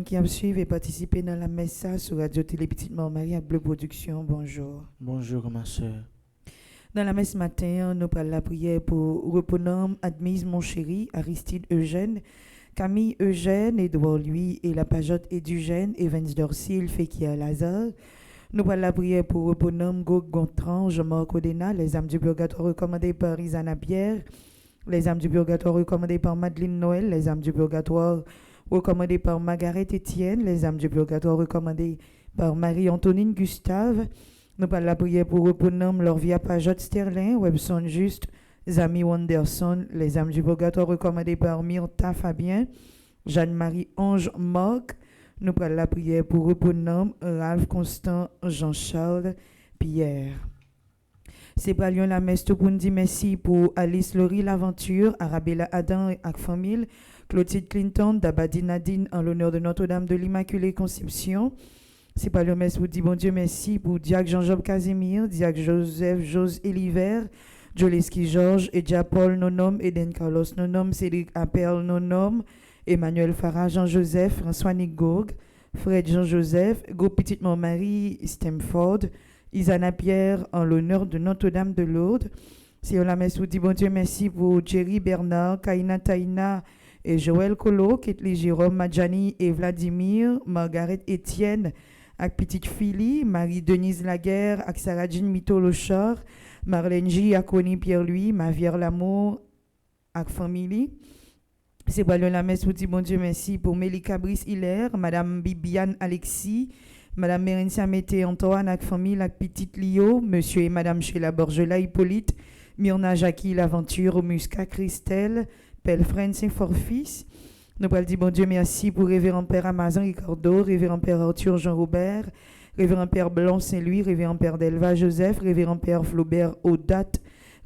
qui a suivi et participé dans la messe sur Radio Télé Petite Marie avec Bleu Production. Bonjour. Bonjour ma soeur. Dans la messe matin, nous prenons la prière pour Reponum, Admise Mon Chéri, Aristide Eugène, Camille Eugène, Édouard Louis et la Pajotte Edugène, Evans Dorsil, Fékia Lazare. Nous prenons la prière pour Reponum, Gog Gontran, Jean-Marc Odena, les âmes du purgatoire recommandées par Isana Pierre, les âmes du purgatoire recommandées par Madeleine Noël, les âmes du purgatoire recommandées par Margaret Etienne, les âmes du purgatoire recommandées par Marie-Antonine Gustave. Nous parlons la prière pour Reponum, Lorvia Pajotte Sterling, Webson Juste, Zami Wanderson, les âmes du purgatoire recommandées par Myrta Fabien, Jeanne-Marie Ange Marc. Nous parlons la prière pour Reponum, Ralph Constant, Jean-Charles Pierre. C'est pas Lyon la messe tout pour nous dire merci pour Alice Laurie L'Aventure, Arabella Adam et famille, Clotilde Clinton, Dabadi Nadine en l'honneur de Notre-Dame de l'Immaculée Conception. C'est pas le messe pour dire bon Dieu merci pour Diac Jean-Job Casimir, Diac Joseph Jose Eliver, Joleski Georges, Edja Paul Nonom, Eden Carlos Nonom, Cédric Appel Nonom, Emmanuel Farah Jean-Joseph, François Nigog, Fred Jean-Joseph, Go Petite Marie Stamford, Isana Pierre en l'honneur de Notre-Dame de Lourdes. C'est la messe pour dire bon Dieu merci pour Jerry Bernard, Kaina Taina et Joël Colo, Ketli Jérôme Madjani et Vladimir, Margaret Etienne, avec Petite Philly, Marie-Denise Laguerre, avec Saradine Mito Lochar, Marlène J, Akoni Pierre-Louis, Mavière Lamour, avec famille. C'est pas la messe pour dire bon Dieu merci pour Mélika Brice Hilaire, Madame Bibiane Alexis, Madame Mérencia Mété Antoine, avec famille, avec Petite Lio, Monsieur et Madame Sheila Borgela Hippolyte, Myrna Jackie L'Aventure, Musca Christelle, Pelfren Saint-Forfils. Nous allons dire bon Dieu merci pour Révérend Père Amazon Ricardo, Révérend Père Arthur Jean-Robert, Révérend Père Blanc Saint-Louis, Révérend Père Delva Joseph, Révérend Père Flaubert Audat,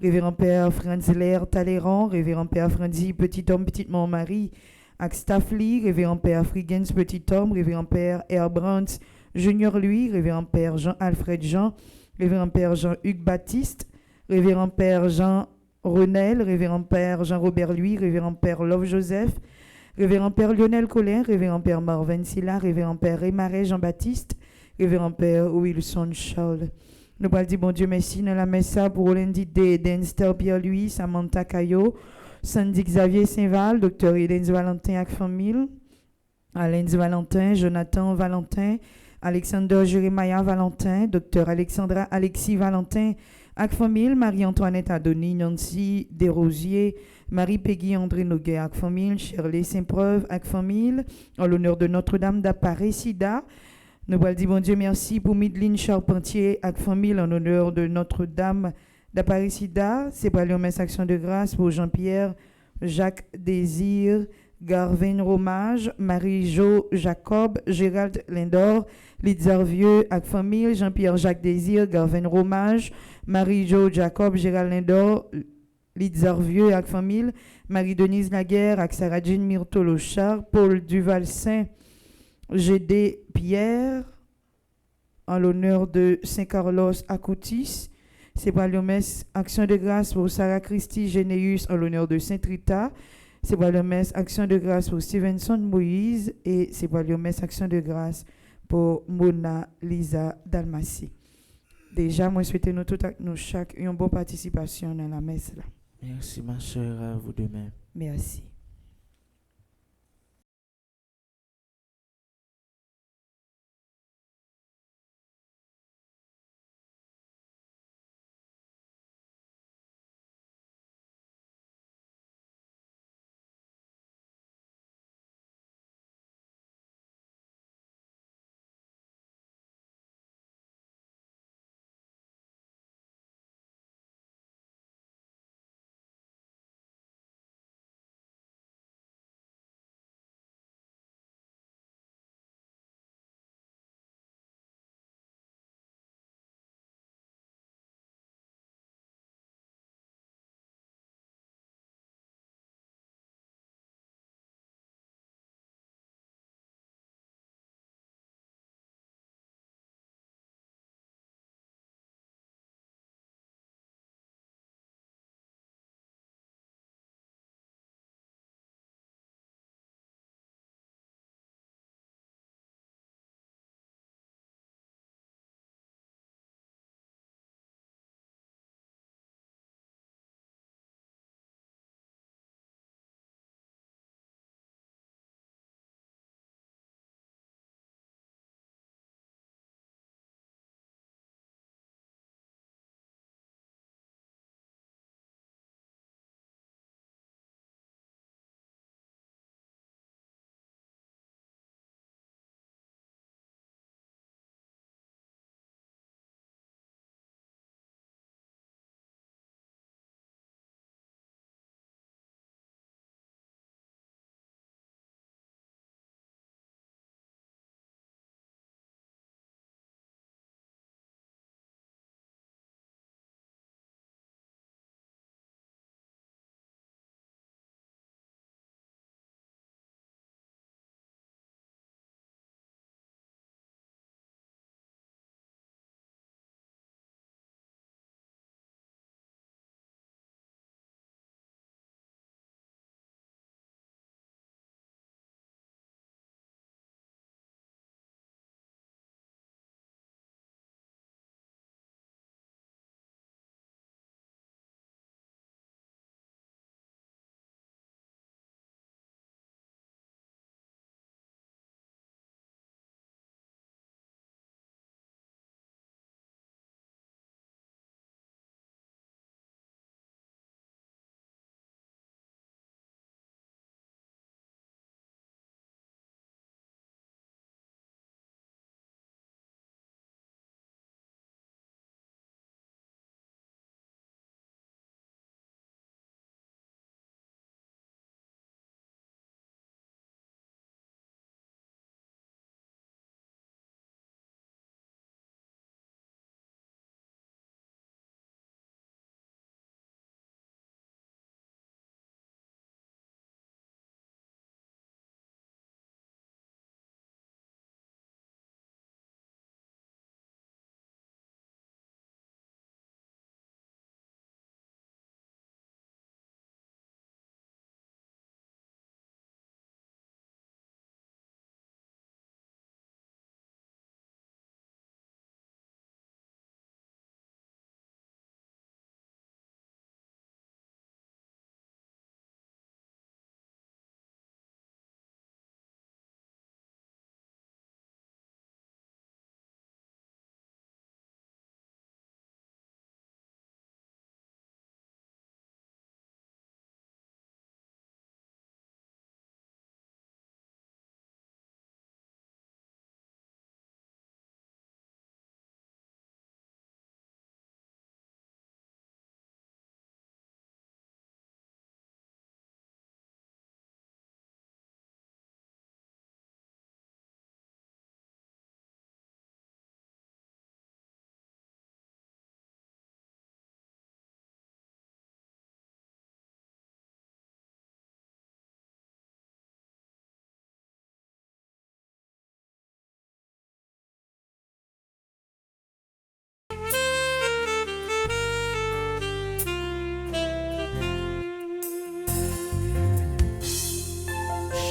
Révérend Père Franz Lair Talleyrand, Révérend Père Franzi Petit Homme Petite Marie, avec Staffly, Révérend Père Frigens Petit Homme, Révérend Père Herbrandt Junior Louis, Révérend Père Jean-Alfred Jean, Révérend Père Jean-Hugues Baptiste, Révérend Père Jean Renel, Révérend Père Jean-Robert Louis, Révérend Père Love Joseph, Révérend Père Lionel Collin, Révérend Père Marvin Silla, Révérend Père Rémaret Jean-Baptiste, Révérend Père Wilson Charles. Nous allons dire bon Dieu merci dans la messe pour Olendi D, Denster Pierre-Louis, Samantha Caillot, Sandy Xavier Saint-Val, Dr. Hélène Valentin avec famille, Alain Valentin, Jonathan Valentin, Alexander Jérémia Valentin, Dr. Alexandra Alexis Valentin avec famille, Marie-Antoinette Adoni, Nancy Desrosiers, Marie-Peggy André Noguet avec famille, Shirley Saint-Preuve avec famille, en l'honneur de Notre-Dame d'Apparaissida. Nous allons dire bon Dieu merci pour Midline Charpentier avec famille en l'honneur de Notre-Dame d'Apparaissida. C'est pour la messe action de grâce pour Jean-Pierre, Jacques Désir, Garvin Romage, Marie-Jo Jacob, Gérald Lindor, Litzar Vieux avec famille, Jean-Pierre Jacques Désir, Garvin Romage, Marie-Jo Jacob, Gérald Lindor, Litzar Vieux avec famille, Marie-Denise Laguerre avec Saradine Myrto Lochard, Paul Duval-Saint, G.D. Pierre, en l'honneur de Saint-Carlos Acoutis. C'est pour la messe action de grâce pour Sarah Christie Généus en l'honneur de Saint-Rita. C'est pour la messe action de grâce pour Stevenson Moïse et c'est pour la messe action de grâce pour Mona Lisa Dalmatie. Déjà, moi, souhaite nous tout nous chaque une bonne participation dans la messe là. Merci ma soeur, à vous de même. Merci.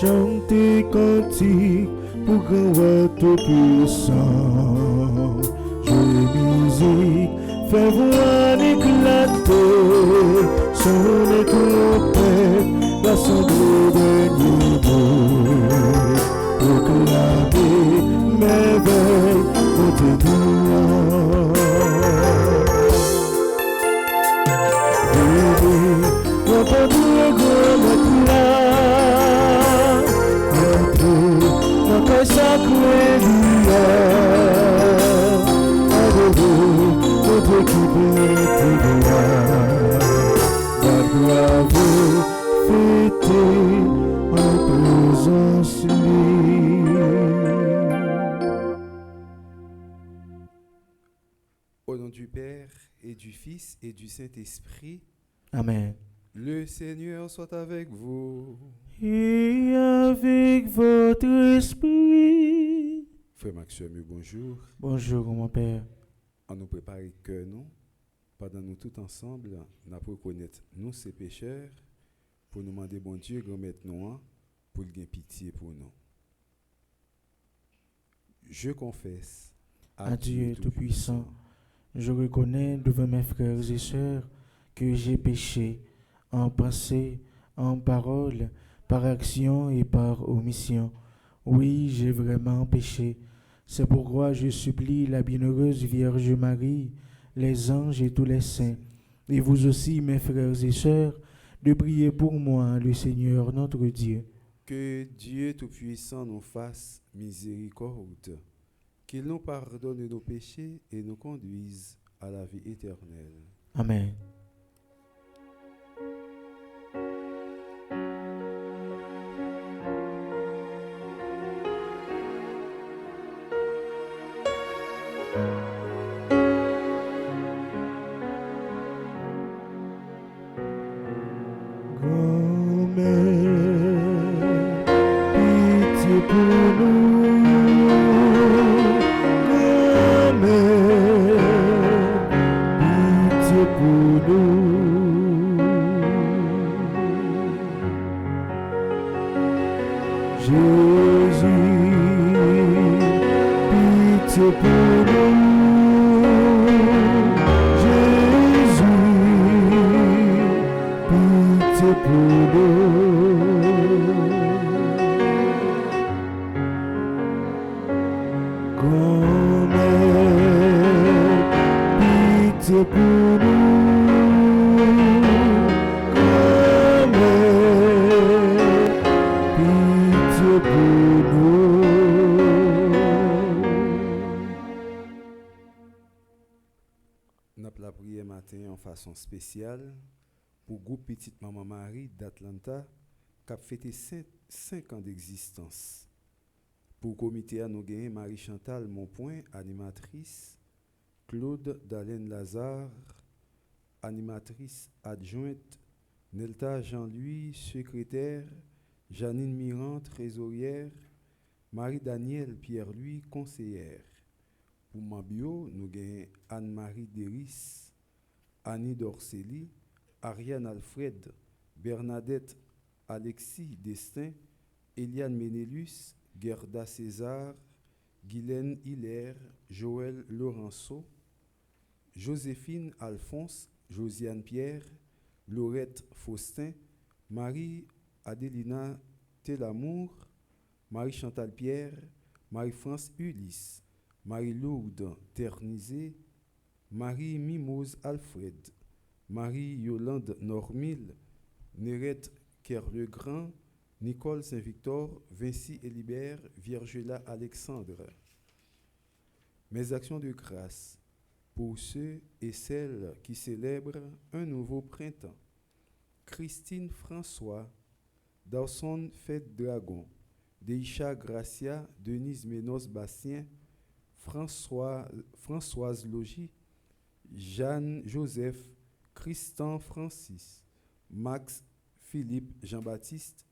chanter cantique pour grand roi tout-puissant. Jouer musique, faire voix éclater, sonner trompette, l'assemblée des niveaux, proclamer merveille, côté gloire. Au nom du Père et du Fils et du Saint-Esprit, Amen. le Seigneur soit avec vous. Et avec votre esprit. Frère Maxime, bonjour. Bonjour, mon Père. On nous prépare que nous, pendant nous tous ensemble, nous pour connaître nous ces pécheurs, pour nous demander bon Dieu, remettre nous pour qu'il ait pitié pour nous. Je confesse À Dieu Tout-Puissant, je reconnais devant mes frères et sœurs que j'ai péché en pensée, en parole, par action et par omission. Oui, j'ai vraiment péché. C'est pourquoi je supplie la bienheureuse Vierge Marie, les anges et tous les saints, et vous aussi, mes frères et sœurs, de prier pour moi, le Seigneur notre Dieu. Que Dieu Tout-Puissant nous fasse miséricorde, qu'il nous pardonne nos péchés et nous conduise à la vie éternelle. Amen. La prière matin en façon spéciale pour le groupe Petite Maman Marie d'Atlanta qui a fêté 5 ans d'existence. Pour le comité, nous avons Marie-Chantal Monpoint, animatrice, Claude Dalaine Lazare, animatrice adjointe, Nelta Jean-Louis, secrétaire, Janine Miran, trésorière, Marie-Danielle Pierre-Louis, conseillère. Pour Mambio, nous avons Anne-Marie Deris, Annie Dorceli, Ariane Alfred, Bernadette Alexis Destin, Eliane Ménélus, Gerda César, Guylaine Hilaire, Joël Laurenceau, Joséphine Alphonse, Josiane Pierre, Laurette Faustin, Marie-Adélina Telamour, Marie-Chantal Pierre, Marie-France Ulysse, Marie-Lourdes Ternisé, Marie-Mimose Alfred, Marie-Yolande Normil, Nérette Kerlegrand, Nicole Saint-Victor, Vinci Elibert, Virgela Alexandre. Mes actions de grâce pour ceux et celles qui célèbrent un nouveau printemps. Christine François, Dawson Fête Dragon, Deisha Gracia, Denise Ménos Bastien, Françoise Logis, Jeanne Joseph, Christian Francis, Max Philippe Jean-Baptiste,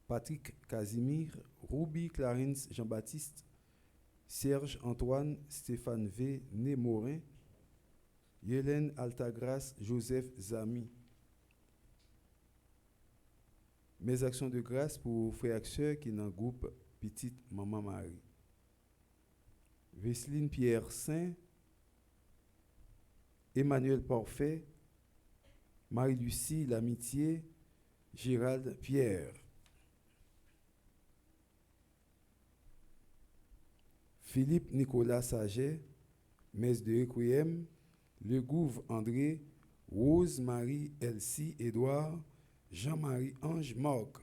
Patrick Casimir, Ruby Clarence Jean-Baptiste, Serge Antoine, Stéphane V. Némorin, Hélène Altagrace, Joseph Zami. Mes actions de grâce pour frères et sœurs qui dans le groupe Petite Maman Marie. Vesseline Pierre Saint, Emmanuel Parfait, Marie-Lucie L'Amitié, Gérald Pierre. Philippe Nicolas Saget, Messe de Requiem, Le Gouve André, Rose Marie Elsie Édouard, Jean-Marie Ange Morgue.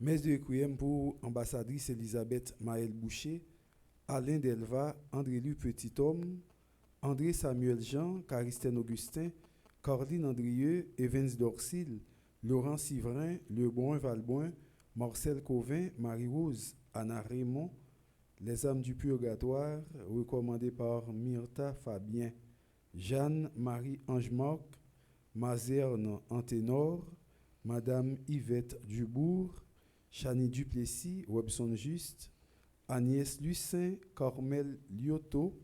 Messe de Requiem pour ambassadrice Elisabeth Maël Boucher, Alain Delva, André-Lu Petit-Homme, André Samuel Jean, Caristène Augustin, Corline Andrieux, Evans Dorsil, Laurent Sivrin, Lebrun Valboin, Marcel Covin, Marie-Rose, Anna Raymond, Les âmes du purgatoire, recommandées par Myrtha Fabien, Jeanne-Marie Angemarc, Mazerne Anténor, Madame Yvette Dubourg, Chani Duplessis, Robson Juste, Agnès Lucin, Cormel Lyoto,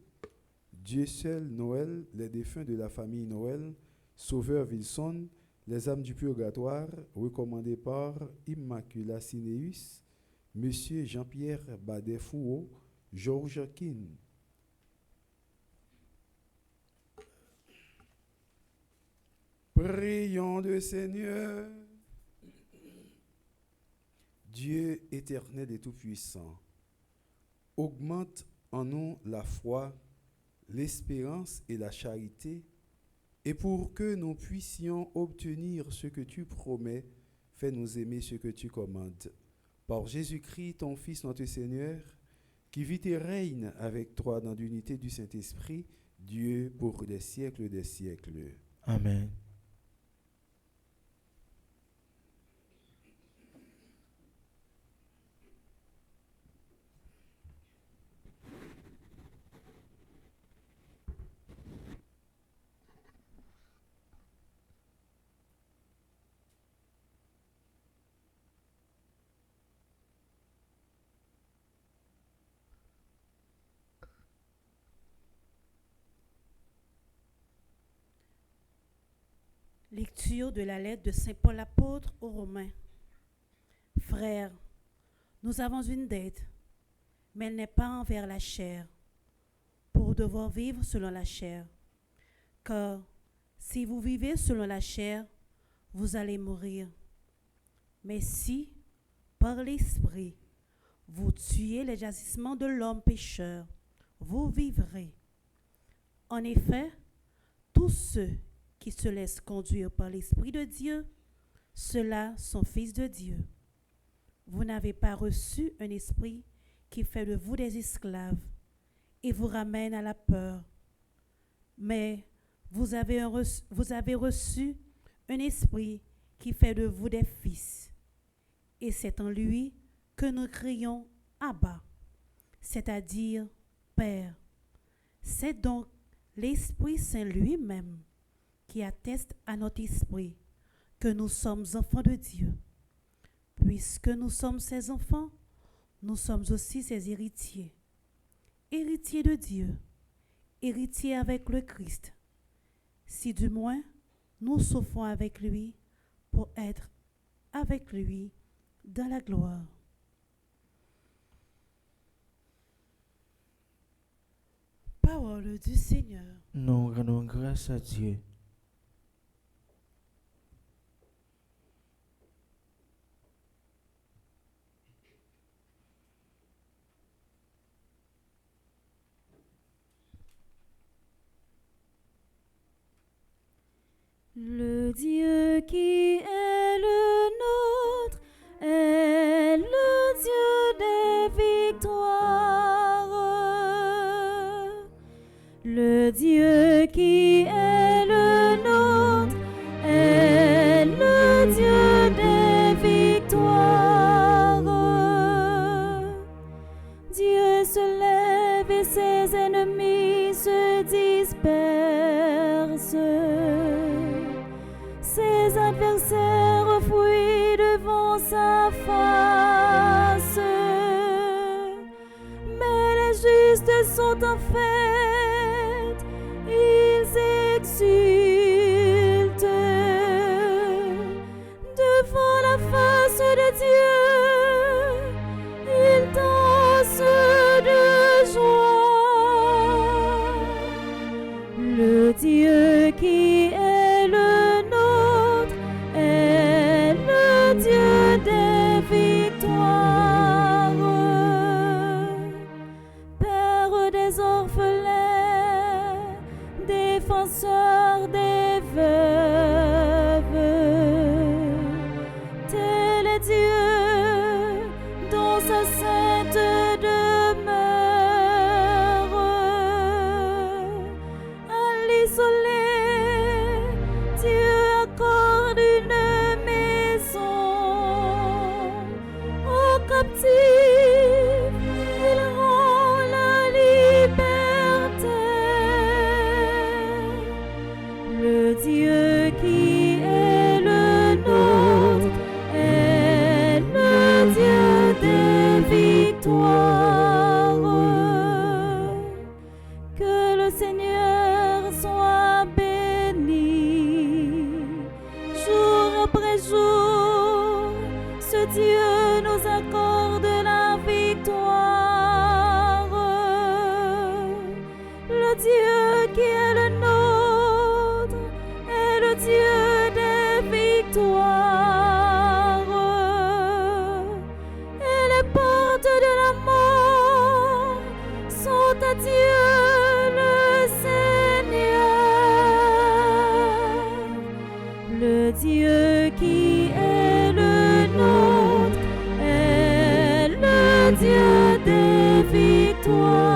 Dieu seul Noël, les défunts de la famille Noël, Sauveur Wilson, Les âmes du purgatoire, recommandées par Immacula Cineus, Monsieur Jean-Pierre Badet-Fouault, Georges Kin. Prions le Seigneur. Dieu éternel et tout-puissant, augmente en nous la foi, l'espérance et la charité, et pour que nous puissions obtenir ce que tu promets, fais-nous aimer ce que tu commandes. Par Jésus-Christ, ton Fils, notre Seigneur, qui vit et règne avec toi dans l'unité du Saint-Esprit, Dieu pour des siècles des siècles. Amen. Lecture de la lettre de Saint Paul apôtre aux Romains. Frères, nous avons une dette, mais elle n'est pas envers la chair, pour devoir vivre selon la chair. Car si vous vivez selon la chair, vous allez mourir. Mais si, par l'Esprit, vous tuez les agissements de l'homme pécheur, vous vivrez. En effet, tous ceux qui se laissent conduire par l'Esprit de Dieu, ceux-là sont fils de Dieu. Vous n'avez pas reçu un esprit qui fait de vous des esclaves et vous ramène à la peur, mais vous avez reçu un esprit qui fait de vous des fils. Et c'est en lui que nous crions « Abba », c'est-à-dire « Père ». C'est donc l'Esprit Saint lui-même qui atteste à notre esprit que nous sommes enfants de Dieu. Puisque nous sommes ses enfants, nous sommes aussi ses héritiers. Héritiers de Dieu, héritiers avec le Christ, si du moins nous souffrons avec lui pour être avec lui dans la gloire. Parole du Seigneur. Nous rendons grâce à Dieu. Le Dieu qui est le nôtre est le Dieu des victoires. Le Dieu qui est le nôtre est le Dieu des victoires. Dieu se lève et ses ennemis se dispersent. Ses adversaires fuient devant sa face. Mais les justes sont en fête, ils exultent. Le Dieu qui est le nôtre est le Dieu des victoires. Que le Seigneur soit béni jour après jour. Ce Dieu nous accorde la victoire. Le Dieu qui est le nôtre est le Dieu des victoires. Et les portes de la mort sont à Dieu le Seigneur. Le Dieu qui est le nôtre est le Dieu des victoires.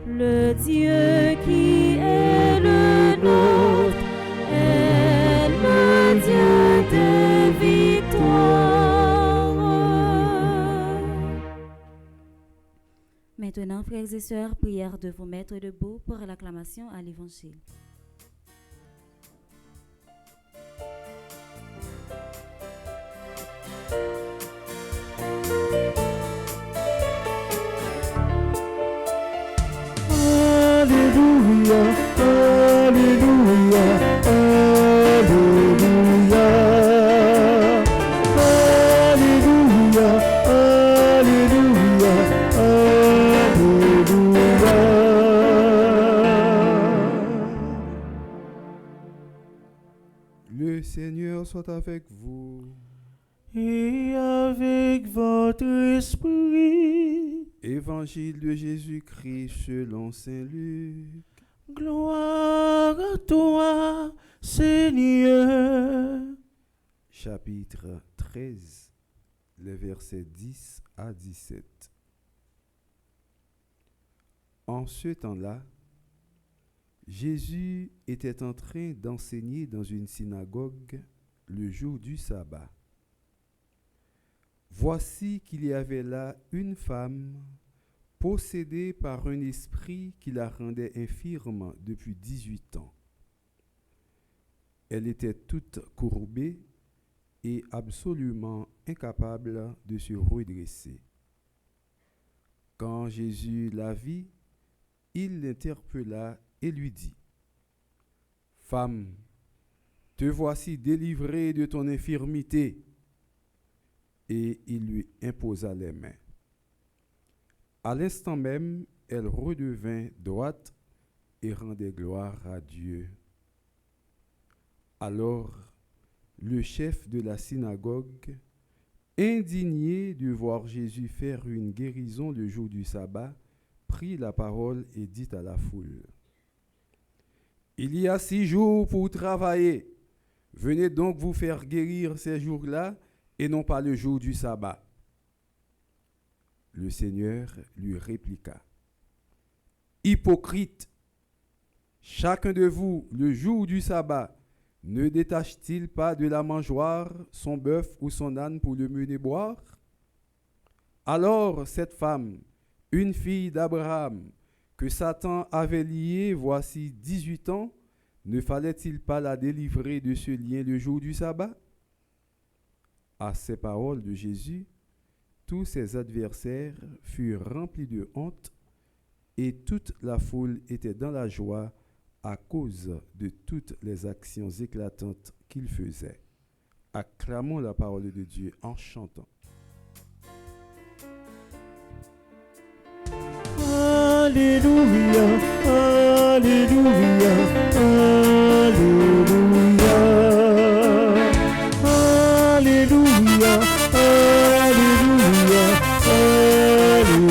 Le Dieu qui est le nôtre est le Dieu des victoires. Maintenant, frères et sœurs, prière de vous mettre debout pour l'acclamation à l'Évangile. Alléluia, Alléluia, Alléluia. Alléluia, Alléluia, Alléluia. Le Seigneur soit avec vous. Et avec votre esprit, Évangile de Jésus-Christ selon saint Luc. gloire à toi, Seigneur. Chapitre 13, les versets 10 à 17. En ce temps-là, Jésus était en train d'enseigner dans une synagogue le jour du sabbat. Voici qu'il y avait là une femme possédée par un esprit qui la rendait infirme depuis 18 ans. Elle était toute courbée et absolument incapable de se redresser. Quand Jésus la vit, il l'interpella et lui dit : « Femme, te voici délivrée de ton infirmité. » Et il lui imposa les mains. À l'instant même, elle redevint droite et rendait gloire à Dieu. Alors, le chef de la synagogue, indigné de voir Jésus faire une guérison le jour du sabbat, prit la parole et dit à la foule : « Il y a 6 jours pour travailler. Venez donc vous faire guérir ces jours-là et non pas le jour du sabbat. » Le Seigneur lui répliqua : « Hypocrite, chacun de vous, le jour du sabbat, ne détache-t-il pas de la mangeoire son bœuf ou son âne pour le mener boire ? Alors cette femme, une fille d'Abraham, que Satan avait liée voici 18 ans, ne fallait-il pas la délivrer de ce lien le jour du sabbat ?» À ces paroles de Jésus, tous ses adversaires furent remplis de honte et toute la foule était dans la joie à cause de toutes les actions éclatantes qu'il faisait. Acclamons la parole de Dieu en chantant. Alléluia, Alléluia, Alléluia. Alléluia, Alléluia, Alléluia.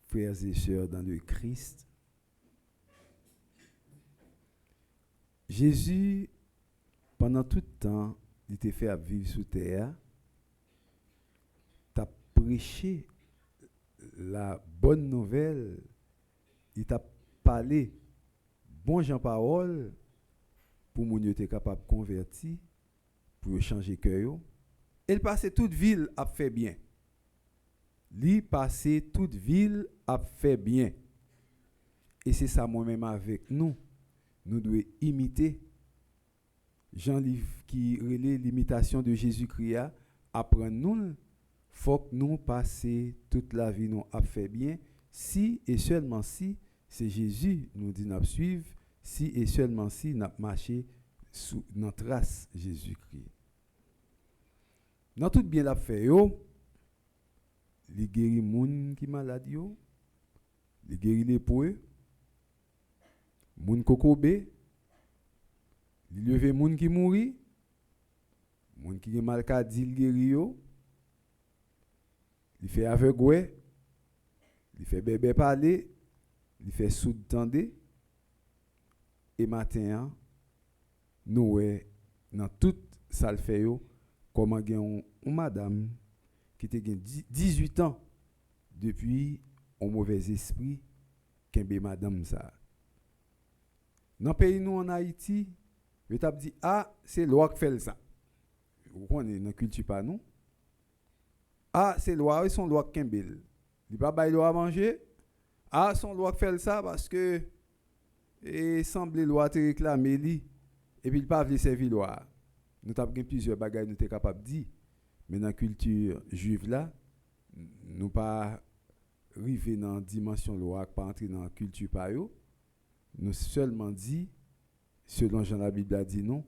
Frères et sœurs dans le Christ, Jésus, pendant tout le temps, il était fait à vivre sous terre, t'a prêché la bonne nouvelle, il t'a parlé bon Jean-Parole pour moun yo te capable convertir, pour changer cœur. Il passait toute ville a fait bien. Li passait toute ville a fait bien. Et c'est ça moi-même avec nous. Nous devons imiter Jean-Livre qui relève l'imitation de Jésus-Christ. Apprendre nous, faut que nous passer toute la vie nous a fait bien. Si et seulement si c'est Jésus nous dit nous suivre, si et seulement si nous marcher sous notre trace Jésus-Christ. Dans tout bien l'a fait yo, li guéri moun qui malade yo, li guéri lépreux, moun kokobé, li levé moun qui mouri, moun qui mal ka di li guéri yo, li fait aveugle, li fait bébé parler, li fait sourd tendre. Et matin, nous dans tout ça le fait yo, comment gen une madame qui te gen 18 ans depuis un mauvais esprit kembe madame ça. Dans pays nous en Haïti, je t'a dit c'est loi qui fait ça. Vous connaissez dans culture pas nous. C'est loi, ils sont loi kembe. Il pas bail loi à manger. Son loi qui fait ça parce que et semble loi te réclamer li et puis il pas veut servir loi. Nous avons plusieurs bagages nous sommes capables de dire, mais dans la culture juive là, nous pas arriver dans la dimension loi, pas entrer dans la culture par eux. Nous seulement dit, selon Jean la Bible a dit non,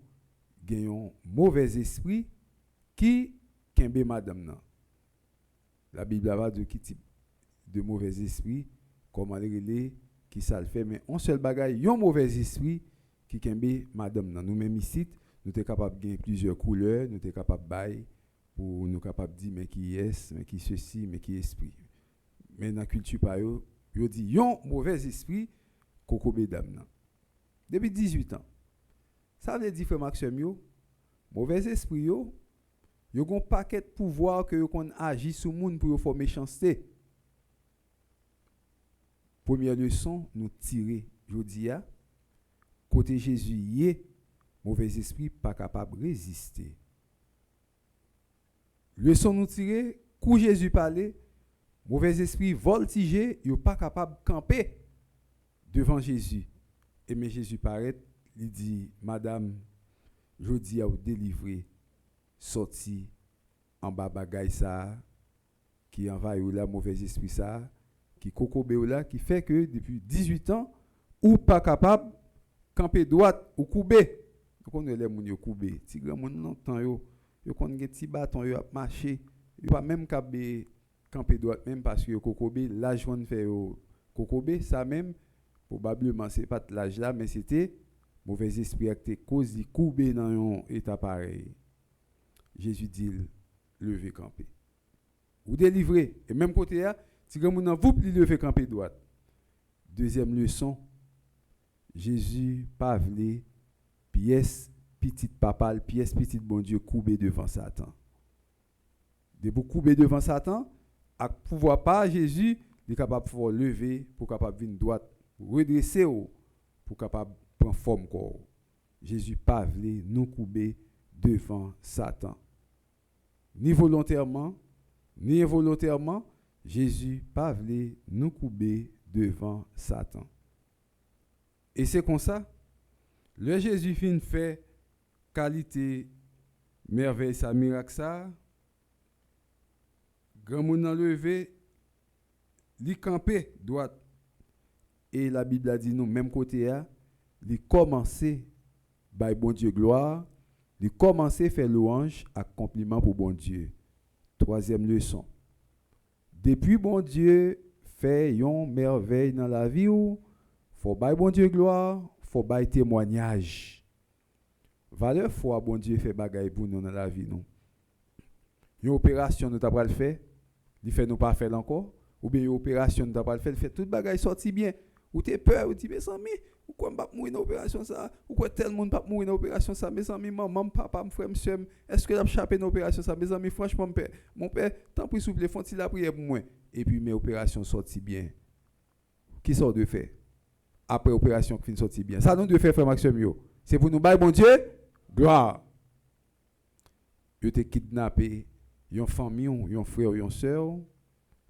gagnons mauvais esprit qui kembe madame nan. La Bible a dit qui type de mauvais esprit, comment les qui ça le fait, mais un seul bagaille, un mauvais esprit qui kembe madame nan. Nous même ici, nous sommes capables de gagner plusieurs couleurs, nous sommes capables de bailler pour nous capables de dire mais qui est, mais qui ceci, mais qui esprit. Mais dans la culture par eux, ils disent un mauvais esprit kokobe dame nan. Depuis 18 ans. Ça veut dire frère Maxime yo, mauvais esprit yo ont un paquet de pouvoir que qu'on agit sur monde pour faire méchanceté. Première leçon, nous tirer jodi a côté Jésus yé, mauvais esprit pas capable de résister. Leçon nous tirer, quand Jésus parlait, mauvais esprit voltigé, il pas capable de camper devant Jésus. Et mais Jésus paraît, il dit madame, jodi a ou délivrer sorti en bas bagay ça qui envahit la mauvais esprit ça qui kokobe là qui fait que depuis 18 ans ou pas capable camper droite ou couper. On les moun yo couper ti grand moun non temps yo kon gen ti bâton yo a marcher yo pas même camper droite même parce que kokobe l'âge on fait yo kokobe ça même probablement c'est pas l'âge là mais c'était mauvais esprit qui cause couper dans un état pareil. Jésus dit lever camper ou délivrer et même côté là si grand moun nan vous li lever camper droite. Deuxième leçon, Jésus pas vle pièce petite papa, pièce petite bon Dieu couper devant Satan. De vous couper devant Satan, à pouvoir pas Jésus, il est capable de lever pour capable venir droite, redresser pour capable prendre forme corps. Jésus pas vle nous couper devant Satan. Ni volontairement, ni involontairement, Jésus pas vle nous couper devant Satan. Et c'est comme ça, le Jésus fin fait qualité, merveille, ça, miracle, ça, grand moun nan levé, li campé droite. Et la Bible a dit nous, même côté là, li commencé by bon Dieu gloire, li commencé faire louange à compliment pour bon Dieu. Troisième leçon. Depuis bon Dieu fait yon merveille dans la vie ou faut bay bon Dieu gloire, faut bay témoignage. Valeur foi bon Dieu fait bagay pour nous dans la vie nous. Une opération nous t'a pas le fait, il fait nous pas faire encore ou bien une opération nous t'a pas le fait toute bagay sorti bien. Ou t'es peur ou tu mes amis ou quoi pas mourir dans opération ça ou quoi tel monde pas mourir dans opération ça mes amis maman papa frère monsieur est-ce que l'a échappé dans opération ça mes amis franchement mon père tant pis s'il vous plaît font-il la prière pour moi et puis mes opérations sorti bien qui sort de faire après opération qui sorti bien ça nous de faire frère Maxime yo C'est pour nous bailler bon Dieu gloire. Yo te kidnappé yon famille, yon frère, yon sœur,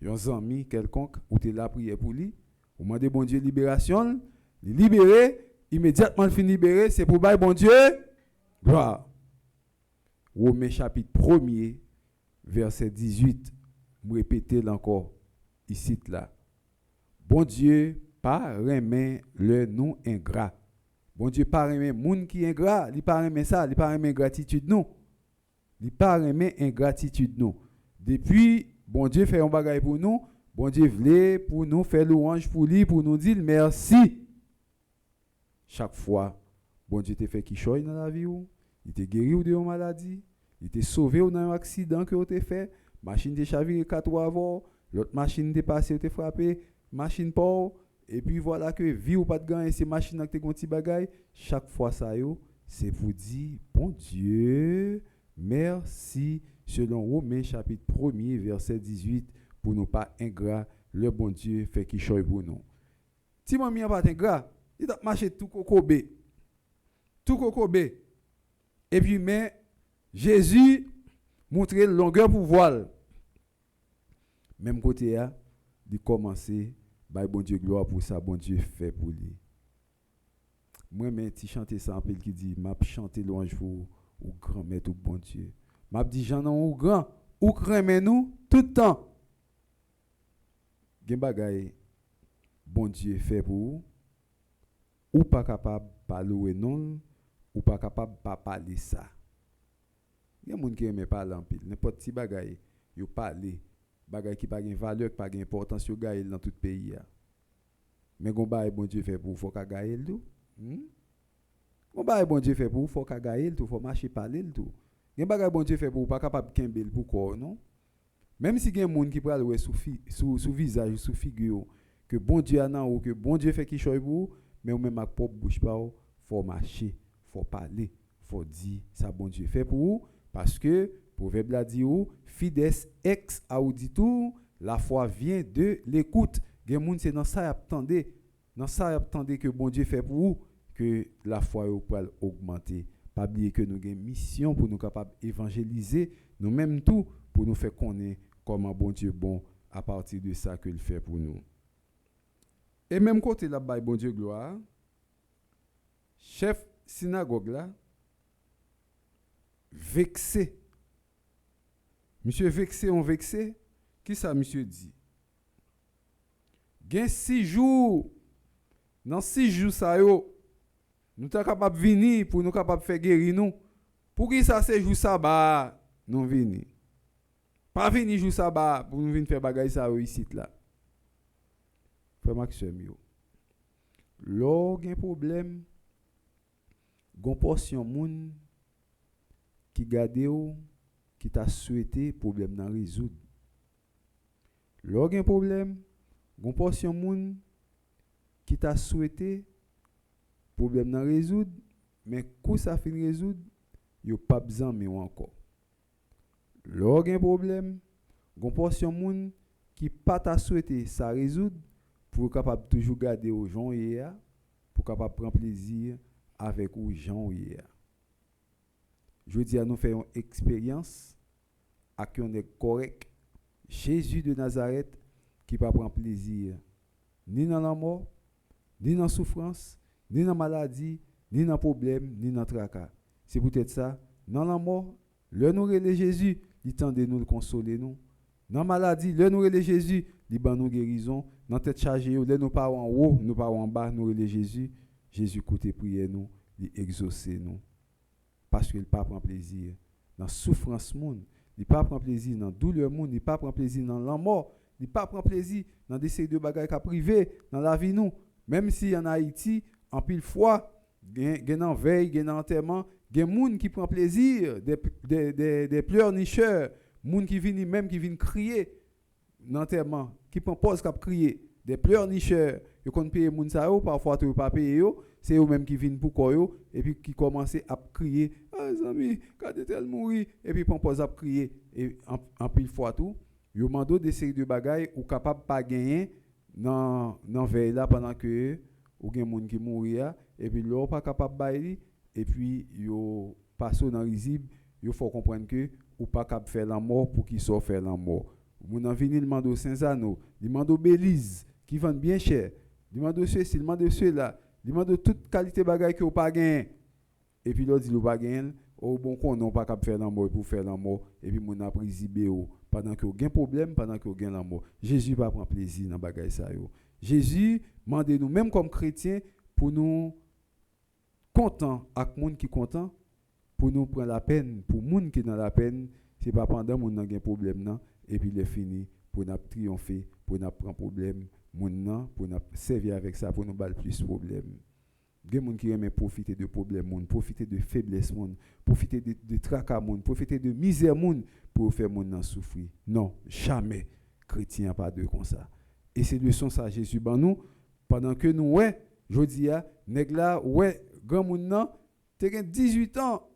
yon ami quelconque ou te la prière pour lui. Ou demandez bon Dieu libération, il libéré, immédiatement il finit libéré, c'est pour bailler bon Dieu gloire. Romains chapitre 1er verset 18, je répéter encore ici là. Bon Dieu pas remet le nous ingrat. Bon Dieu pas remet moun qui ingrat, il pas remet ça, il pas remet ingratitude nous. Il pas remet ingratitude nous. Depuis bon Dieu fait un bagage pour nous, bon Dieu voulait pour nous faire louange pour lui, pour nous dire merci. Chaque fois, bon Dieu te fait qui choye dans la vie ou, il te guéri ou de une maladie, il te sauvé ou dans un accident que tu fait, machine te chaviré 4 avant, l'autre machine te passé ou te frappé, machine pas, et puis voilà que vie ou pas de gagner ces machines qui te gonti bagay, chaque fois ça yo, c'est pour dire bon Dieu, merci selon Romains chapitre 1er verset 18 pour nous pas ingrat, le bon Dieu fait qui choye pour nous. Si mon mien pas ingrat, il a marché tout kokobé. Tout kokobé. Et puis mais Jésus montrer longueur pour voile. Même côté a, il commencer by bon Dieu gloire pour ça bon Dieu fait pour lui. Moi mais ti chanter ça en pile qui dit m'a chanter louange pour ou grand maître ou bon Dieu. M'a dit j'en ou grand ou crème nous tout le temps. Gen bagay bon Dieu fait pour ou pas capable parler non ou pas capable pas parler ça. Il y a moun qui aime parler en pile n'importe petit bagay yo parler bagay qui pas gain valeur qui pas gain importance yo gagne dans tout pays a. Mais gon bagay bon Dieu fait pour faut ka gagne tout. Gon bagay bon Dieu fait pour faut ka gagne tout faut marcher parler tout. Gen bagay bon Dieu fait pour pas capable kembel pour corps non. Même si gen moun qui pral ouais sous visage sous figure que bon Dieu a nan ou que bon Dieu fait qui choy pour mais ou même ak propre bouche pa ou faut marcher, faut parler, faut dire ça bon Dieu fait pour ou parce que proverbe la dit ou fides ex auditur, la foi vient de l'écoute. Gen moun c'est dans ça attendez que bon Dieu fait pour ou que la foi ou pral augmenter. Pas oublier que nous avons une mission pour nous capables évangéliser nous-mêmes tout pour nous faire connaître comment bon Dieu bon à partir de ça qu'il fait pour nous. Et même côté là bas bon Dieu gloire, chef synagogue là vexé. Monsieur vexé, on vexé, qui ça monsieur dit? Gen 6 jours. Dans 6 jours ça yo nous sommes capables de venir pour nous capables de faire guérir nous. Pour qui ça c'est jour sabbat nous venir. Pas venir jour sabbat pour nous venir faire bagay ça ici là. Frère Maxime yo. Lò gen problème gon portion moun qui gade ou qui t'a souhaité problème nan résoudre. Lò gen problème gon portion moun qui t'a souhaité problème nan résoudre mais kou ça fin résoudre yo pas besoin mais encore. Lò gen problème gon portion moun qui pas t'a souhaité ça résoudre pour capable toujours garder aux gens hier pour capable prendre plaisir avec aux gens hier. Je dis à nous faire une expérience à qui on est correct. Jésus de Nazareth qui pas prendre plaisir ni dans la mort, ni dans la souffrance, ni dans la maladie, ni dans le problème, ni dans le tracas. C'est peut-être ça. Dans la mort, le nous relève Jésus, il tend de nous le consoler nous. Dans la maladie, le nous relève Jésus, il ban nous guérison. Dans tête chargée, le nous pas en haut, nous pas en bas, nous relève Jésus. Jésus écoute prier nous, il exauce nous. Parce qu'il pas prend plaisir dans la souffrance monde, il pas prend plaisir dans la douleur monde, il pas prend plaisir dans la mort, il pas prend plaisir dans des séries de bagages qu'a privé dans la vie nous. Même si en Haïti, en pile fois, gen en veille, gen en enterrement, gen moun qui prend plaisir des pleurnicheurs, moun qui viennent même qui viennent crier dans l'enterrement, qui prend pause cap crier, des pleurnicheurs, yo kon payer moun sa yo, parfois tu pas payer yo, c'est eux même qui viennent pour quoi yo et puis qui commencent à crier, ah amis, quand tel mourir et puis prend pause à crier et en pile fois tout, yo mando des séries de bagages ou capable pas gagner dans veille là pendant que ou gen moun qui mourir et puis l'on pas capable bailler et puis yo passe dans risible, il faut comprendre que ou pas capable faire la mort pour qu'il soit faire la mort. Moun en vini demande Saint-Zano, demande Belize qui vendent bien cher, demande ceci, demande cela, demande toute qualité bagaille que ou pas gain. Et puis l'autre dit ou pas gain, ou bon qu'on non pas capable faire la mort pour faire la mort et puis moun a prisibé pendant que gain problème, pendant que gain la mort. Jésus pas prend plaisir dans bagaille ça yo. Jésus mande nous même comme chrétiens pour nous content avec monde qui content, pour nous prendre la peine, pour monde qui dans la peine, c'est pas pendant moun nan gen problème nan et puis il est fini pour nous triompher, pour nous prendre problème moun nan, pour nous servir avec ça pour nous battre plus problème. Gen moun qui aime profiter de problème moun, profiter de faiblesse moun, profiter de tracas moun, profiter de misère moun pour faire moun nan souffrir. Non, jamais chrétien pas de comme ça. Et c'est leçon ça Jésus ban nous pendant que nous jodi a nèg la grand moun nan te gen 18 ans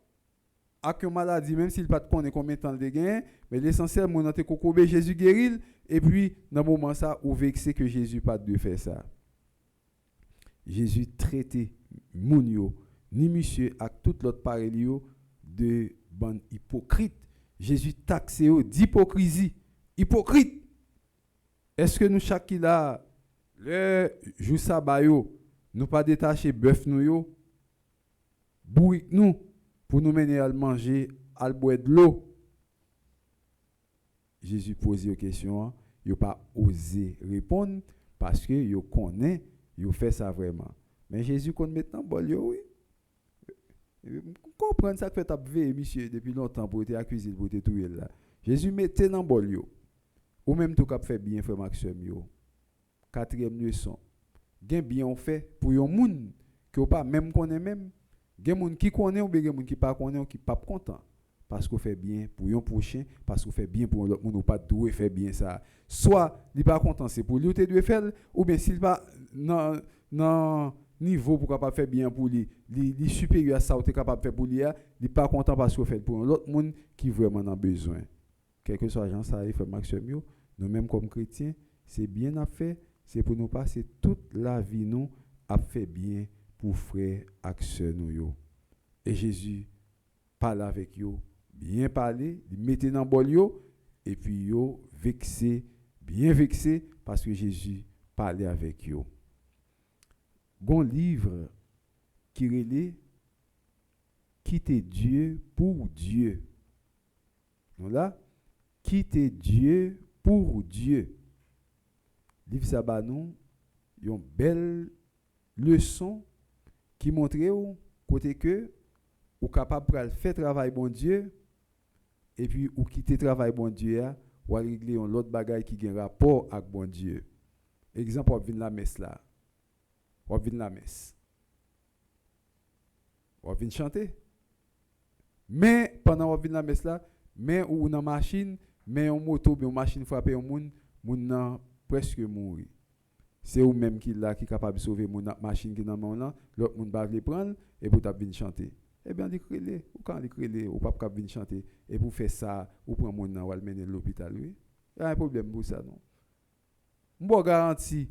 avec une maladie même s'il pas connaît combien de temps il gagne mais l'essentiel moun nan te kokobe Jésus guéril et puis dans moment ça ou vexé que Jésus pas de faire ça. Jésus traitait moun yo ni monsieur avec tout l'autre pareil yo de ban hypocrite. Jésus taxé yo d'hypocrisie. Hypocrite. Est-ce que nous chaque qui là le jour sabbat yo nous pas détacher bœuf nous yo bourrique nous pour nous mener à manger à boire de l'eau? Jésus pose une question, il pas osé répondre parce que il connaît, il fait ça vraiment. Mais Jésus connaît maintenant bol yo oui. Comprendre ça que fait veiller monsieur depuis longtemps pour être accusé pour être tout là. Jésus mettait dans bol yo. Ou même tout cap fait bien frère Maxime yo. Quatrième leçon. Gen bien on fait pour yon moun que ou pas même connaît même. Gen moun qui connaît ou gen moun qui pas connaît ou qui pas content parce qu'on fait bien pour yon prochain parce qu'on fait bien pour l'autre moun ou pas doué faire bien ça. Soit il pas content c'est pour lui ou te doit faire ou bien s'il pas non niveau pour capable faire bien pour lui, li supérieur à ça ou tu capable faire pour lui, il pas content parce qu'on fait pour l'autre monde qui vraiment en besoin. Quel que soit l'agent ça fait Maxime, nous même comme chrétiens, c'est bien à faire, c'est pour nous passer toute la vie nous à faire bien pour frères et sœurs nous. Et Jésus parle avec eux, bien parler, il mettait dans bol yo et puis yo vexé, bien vexé parce que Jésus parlait avec eux. Gon livre qui relait quitter Dieu pour Dieu. Non là, quitter Dieu pour Dieu. Livre ça ba nous une belle leçon qui montre au côté que ou capable de faire travail bon Dieu et puis ou quitter travail bon Dieu ou régler un autre bagaille qui a rapport avec bon Dieu. Exemple on vient la messe là. On vient la messe. On vient chanter. Mais pendant qu'on vient la messe là, mais ou dans machine, mais en moto, bien machine frapper un moun nan presque mourir. C'est ou même qui là qui capable de sauver mon machine qui dans mon là, l'autre moun va le prendre et pour t'a venir chanter. Eh bien dit crélé, ou quand il crélé, ou pas capable venir chanter et pour faire ça, ou prend mon nan ou le mener à l'hôpital oui. Il y a un problème pour ça non. M'bo garanti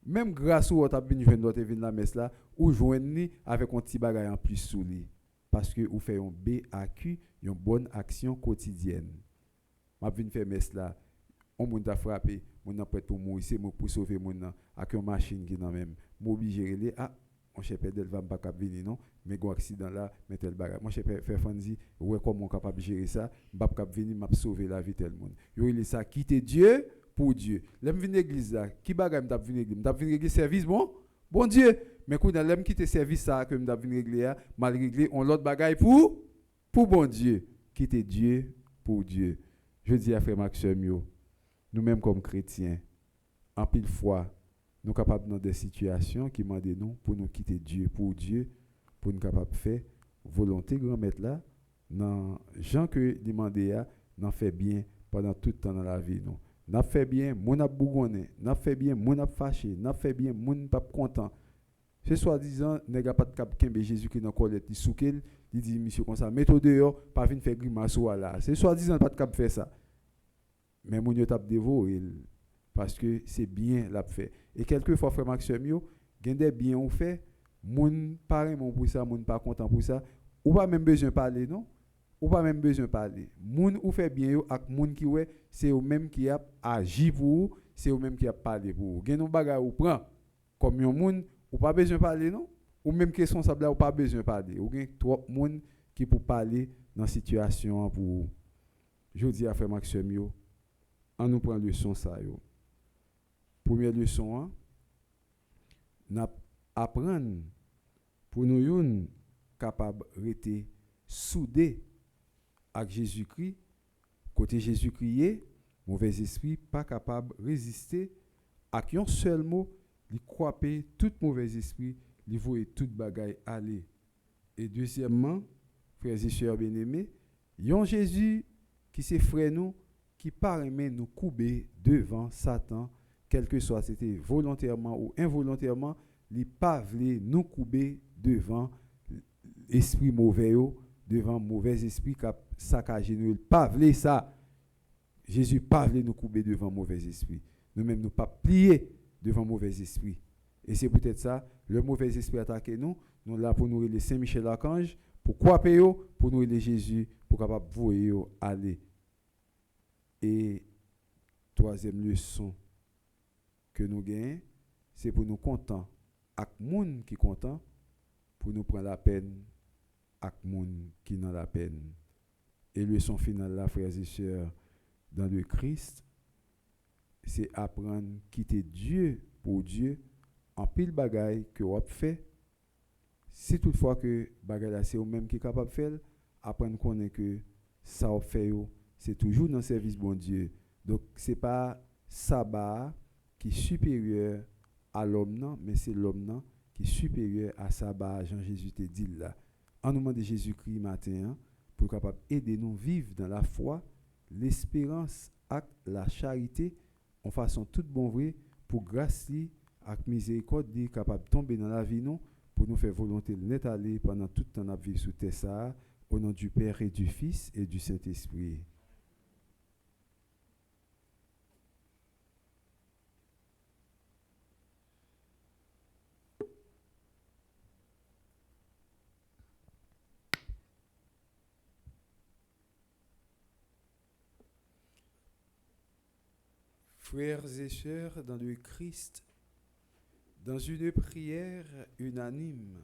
même grâce au t'a vinn joindre l'autre vinn la messe là ou joindre avec un petit bagage en plus sous lui parce que ou fait un BAQ, une bonne action quotidienne. M'a vinn faire messe là, on moun t'a frappé, moun nan prêt pour mourir, c'est pour sauver moun nan avec une machine qui nan même. M'obligé relé mon cher père d'elle va pas cap venir non, mais gon accident là, mais tel bagage. Mon cher père fait fanzi, ouais comment capable gérer ça, m'pa cap venir m'a sauver la vie tel monde. Yo il ça quitter Dieu pour Dieu. L'aime venir l'église là, qui bagay m't'a venir l'église, m't'a venir régler service bon Dieu. Mais quand l'aime quitter service ça que m't'a venir régler mal régler on l'autre bagay pour bon Dieu, quitter Dieu pour Dieu. Je dis à frère Maxime yo, nous même comme chrétiens, en pile fois nous capables dans des situations qui demandent nous pour nous quitter Dieu pour Dieu, pour nous capables faire volonté grand maître là dans gens que demander n'en fait bien pendant tout le temps dans la vie nous. N'a fait bien, mon a bougonné, n'a fait bien, mon a fâché, n'a fait bien, mon pas content. C'est soi-disant nèg pas de cap kembe Jésus qui dans colette, il soukel, il dit monsieur comme ça, mettez dehors, pas venir faire grimace là. C'est soi-disant pas de cap faire ça. Mais mon yo t'a dévoré parce que c'est bien l'a fait. Et quelquefois frère Maxime yo, gen des bien on fait Moun pas aimé pour ça, moun pas content pour ça, ou pas même besoin parler non? Ou pas même besoin parler. Moun ou fait bien yo ak moun qui ouais, c'est eux même qui a agi pour vous, c'est eux même qui a parlé pour vous. Gen nou bagay ou prend comme yon moun ou pas besoin parler non? Ou même qui responsable là ou pas besoin parler. Ou gen trop moun qui pour parler dans situation pour jodi a frère Maxime yo. On nous prend leçon ça yo. Première leçon hein, n'a apprendre pour nous yon capable rester soudé avec Jésus-Christ. Côté Jésus-Christ, mauvais esprit pas capable résister à un seul mot, il croiper tout mauvais esprit, il voit toute bagaille aller. Et deuxièmement, frères et sœurs bien-aimés, yon Jésus qui c'est frère nous qui pas aimer nous couper devant Satan, quel que soit c'était volontairement ou involontairement, il pas voulu nous couper devant esprit mauvais devant mauvais esprit qui a saccagé nous. Il pas voulu ça. Jésus pas voulu nous couper devant mauvais esprit. Nous-mêmes nous pas plier devant mauvais esprit. Et c'est peut-être ça, le mauvais esprit attaque nous, nous là pour nous les Saint-Michel Archange, pour quoi payer, pour nous les Jésus, pour capable voyer aller. Et troisième leçon que nous gagnons, c'est pour nous content avec monde qui content, pour nous prendre la peine avec monde qui n'a la peine. Et leçon finale là, frères et sœurs, dans le Christ, c'est apprendre quitter Dieu pour Dieu en pile bagaille que vous fait. Si toutefois que bagaille là c'est vous même qui est capable de faire, apprendre connaître que ça vous fait c'est toujours dans le service bon Dieu. Donc c'est pas sabbat qui est supérieur à l'homme non, mais c'est l'homme non qui est supérieur à sabbat. Jean-Jésus te dit là. En nous demande de Jésus-Christ matin pour capable aider nous vivre dans la foi, l'espérance et la charité en façon toute bon vrai pour grâce li ak miséricorde li capable tomber dans la vie nous pour nous faire volonté de net aller pendant tout temps n'a vie sous terre ça au nom du Père et du Fils et du Saint-Esprit. Frères et sœurs dans le Christ, dans une prière unanime,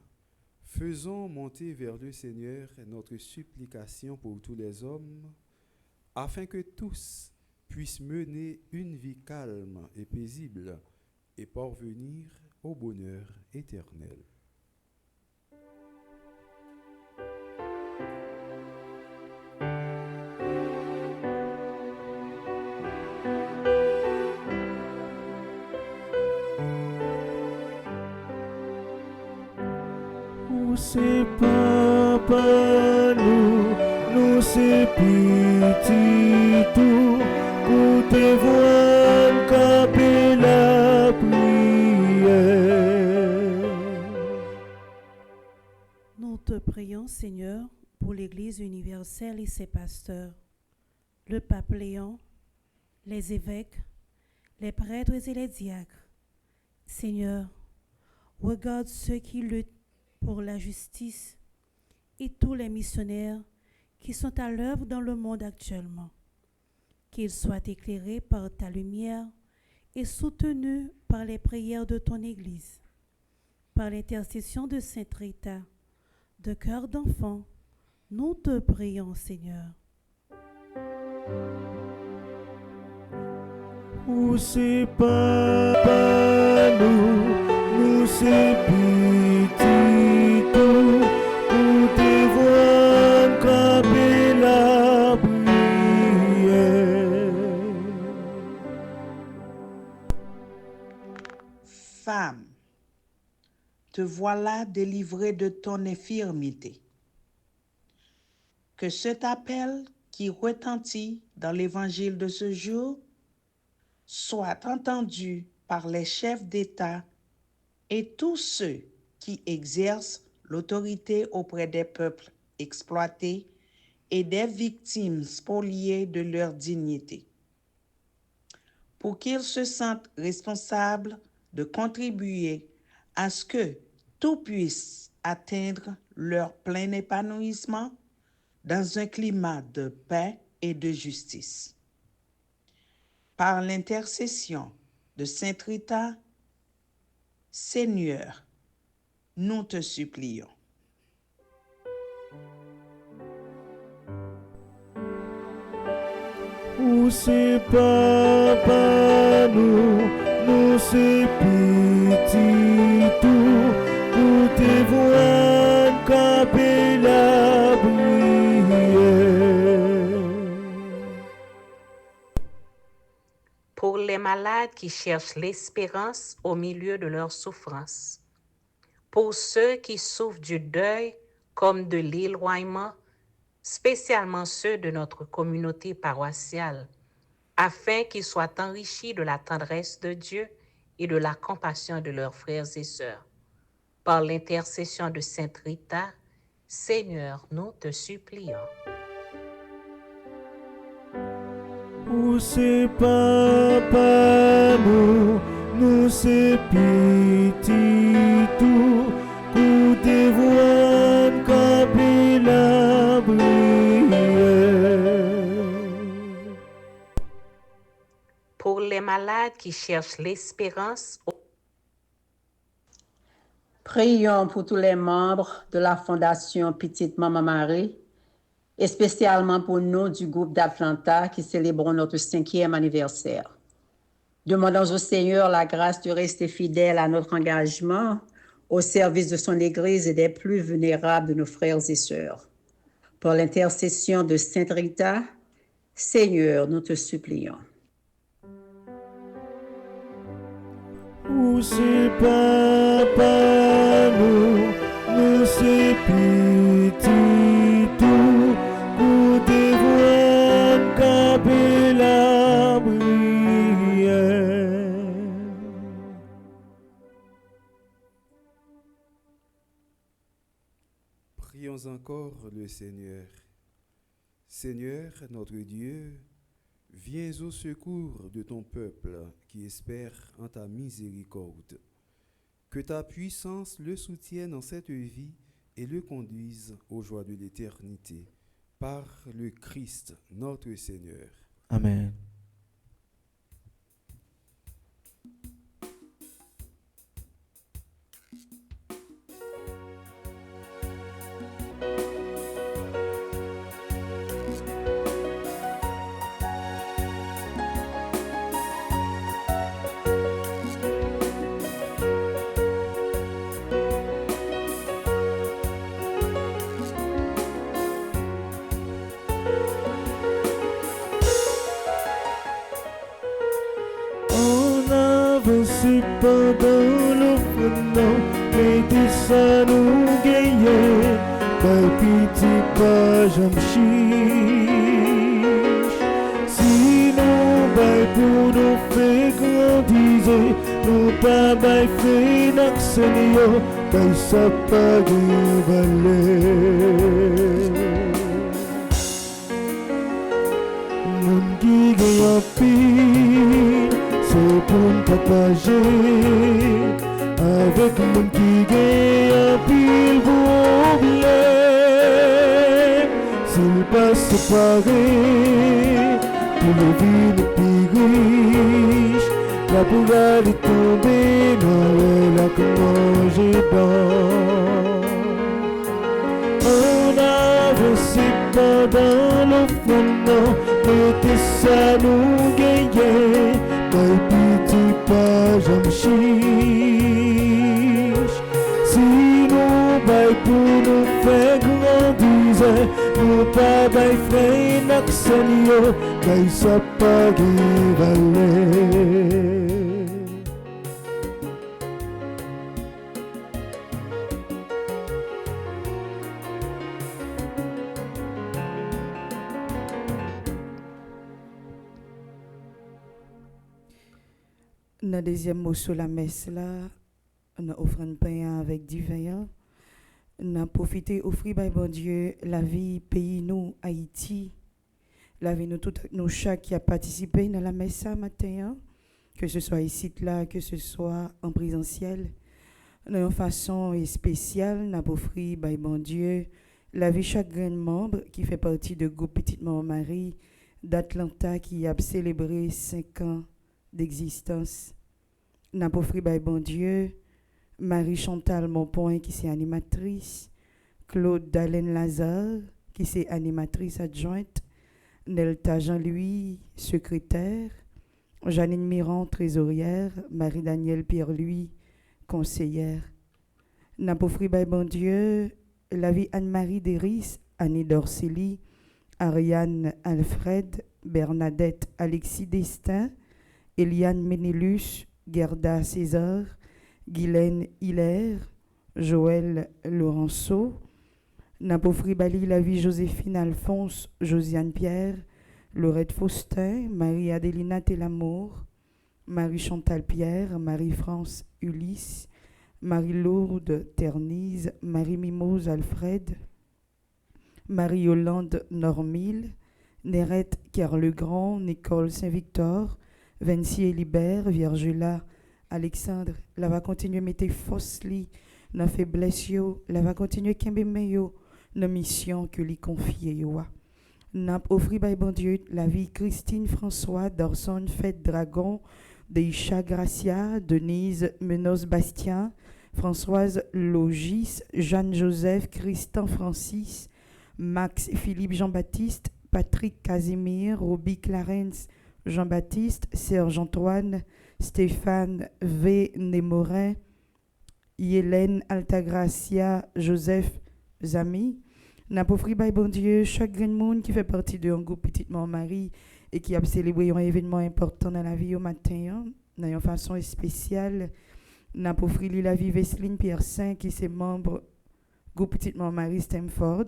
faisons monter vers le Seigneur notre supplication pour tous les hommes, afin que tous puissent mener une vie calme et paisible et parvenir au bonheur éternel. C'est papa nous c'est petit tout, côté voile capé la prière. Nous te prions, Seigneur, pour l'Église universelle et ses pasteurs, le pape Léon, les évêques, les prêtres et les diacres. Seigneur, regarde ceux qui luttent pour la justice et tous les missionnaires qui sont à l'œuvre dans le monde actuellement. Qu'ils soient éclairés par ta lumière et soutenus par les prières de ton Église. Par l'intercession de Sainte Rita, de cœur d'enfant, nous te prions, Seigneur. Où c'est papa nous c'est petit tout, côté voile capé la prière. Femme, te voilà délivrée de ton infirmité. Que cet appel qui retentit dans l'évangile de ce jour soit entendu par les chefs d'État et tous ceux qui exercent l'autorité auprès des peuples exploités et des victimes spoliées de leur dignité, pour qu'ils se sentent responsables de contribuer à ce que tout puisse atteindre leur plein épanouissement dans un climat de paix et de justice. Par l'intercession de Sainte Rita, Seigneur, nous te supplions. Ou c'est papa nous c'est petit tout, pour te voir camper la prière. Pour les malades qui cherchent l'espérance au milieu de leur souffrance. Pour ceux qui souffrent du deuil comme de l'éloignement, spécialement ceux de notre communauté paroissiale, afin qu'ils soient enrichis de la tendresse de Dieu et de la compassion de leurs frères et sœurs. Par l'intercession de Sainte Rita, Seigneur, nous te supplions. Ou c'est papa nous c'est petit tout, pour te voir camper la prière. Pour les malades qui cherchent l'espérance, Prions pour tous les membres de la Fondation Petite Maman Marie, et spécialement pour nous du groupe d'Atlanta qui célébrons notre 5e anniversaire. Demandons au Seigneur la grâce de rester fidèle à notre engagement au service de son Église et des plus vulnérables de nos frères et sœurs. Par l'intercession de Sainte Rita, Seigneur, nous te supplions. Ou c'est papa nous c'est petit tout, pour te voir camper la prière. Prions encore le Seigneur. Seigneur, notre Dieu, viens au secours de ton peuple qui espère en ta miséricorde. Que ta puissance le soutienne en cette vie et le conduise aux joies de l'éternité. Par le Christ, notre Seigneur. Amen. C'est pendant l'offrande, mettez ça nous gagner, par pitié pas j'en chiche. Sinon, pour nous faire grandir, nous pas faire n'accélérer, car ça pas de valeur. Mon qui gagne en pile, c'est pour me partager avec mon qui gagne un pile problème. S'il passe séparé pour le vivre plus riche, la pour aller tomber dans la manger dans. On avance pendant le fond, mettez ça nous gagner. Par pitié pas j'en chiche. Sinon, pour nous faire grandir, nous pas faire n'accélio, car ça pas de valeur. Dans le deuxième mot sur la messe, là, on offre un pain avec du vin. On a profité, offrir par bon Dieu la vie, pays nous, Haïti. La vie nous, tout nous, chaque qui a participé dans la messe ce matin, que ce soit ici, là, que ce soit en présentiel. D'une façon spéciale, n'a offert by bon Dieu la vie chaque grand membre qui fait partie de groupe Petite Maman Marie d'Atlanta qui a célébré 5 ans d'existence. N'a offert by bon Dieu Marie Chantal Monpoint qui c'est animatrice, Claude Dalen Lazare qui c'est animatrice adjointe, Nelta Jean-Louis secrétaire, Janine Miron trésorière, Marie-Danielle Pierre-Louis conseillère. N'a offert by bon Dieu la vie Anne-Marie Déris, Annie Dorcely, Ariane Alfred, Bernadette Alexis Destin, Eliane Ménélus, Gerda César, Guylaine Hilaire, Joël Laurenceau, Napofri Bali la vie Joséphine Alphonse, Josiane Pierre, Laurette Faustin, Marie-Adélina Télamour, Marie-Chantal Pierre, Marie-France Ulysse, Marie-Lourdes Ternise, Marie-Mimose Alfred, Marie-Yolande Normille, Nérette Kerlegrand, Nicole Saint-Victor, Vinci Hélibert, Virgula Alexandre, la va continuer mettre Fosli, na faiblesse yo, la va continuer kembe meyo, na mission que lui confie yo. N'a offri by bon Dieu la vie Christine François Dorson Fête Dragon, Deisha Gracia, Denise Menos Bastien, Françoise Logis, Jeanne-Joseph, Christian Francis, Max Philippe Jean-Baptiste, Patrick Casimir, Roby Clarence Jean-Baptiste, Serge Antoine, Stéphane V. Némorin, Hélène Altagracia, Joseph Zami. N'a pas offert by bon Dieu chaque grand monde qui fait partie de un groupe Petite Maman Marie et qui a célébré un événement important dans la vie au matin, d'une façon spéciale. N'a pas offert la vie Vesseline Pierre-Saint qui est membre groupe Petite Maman Marie Stamford,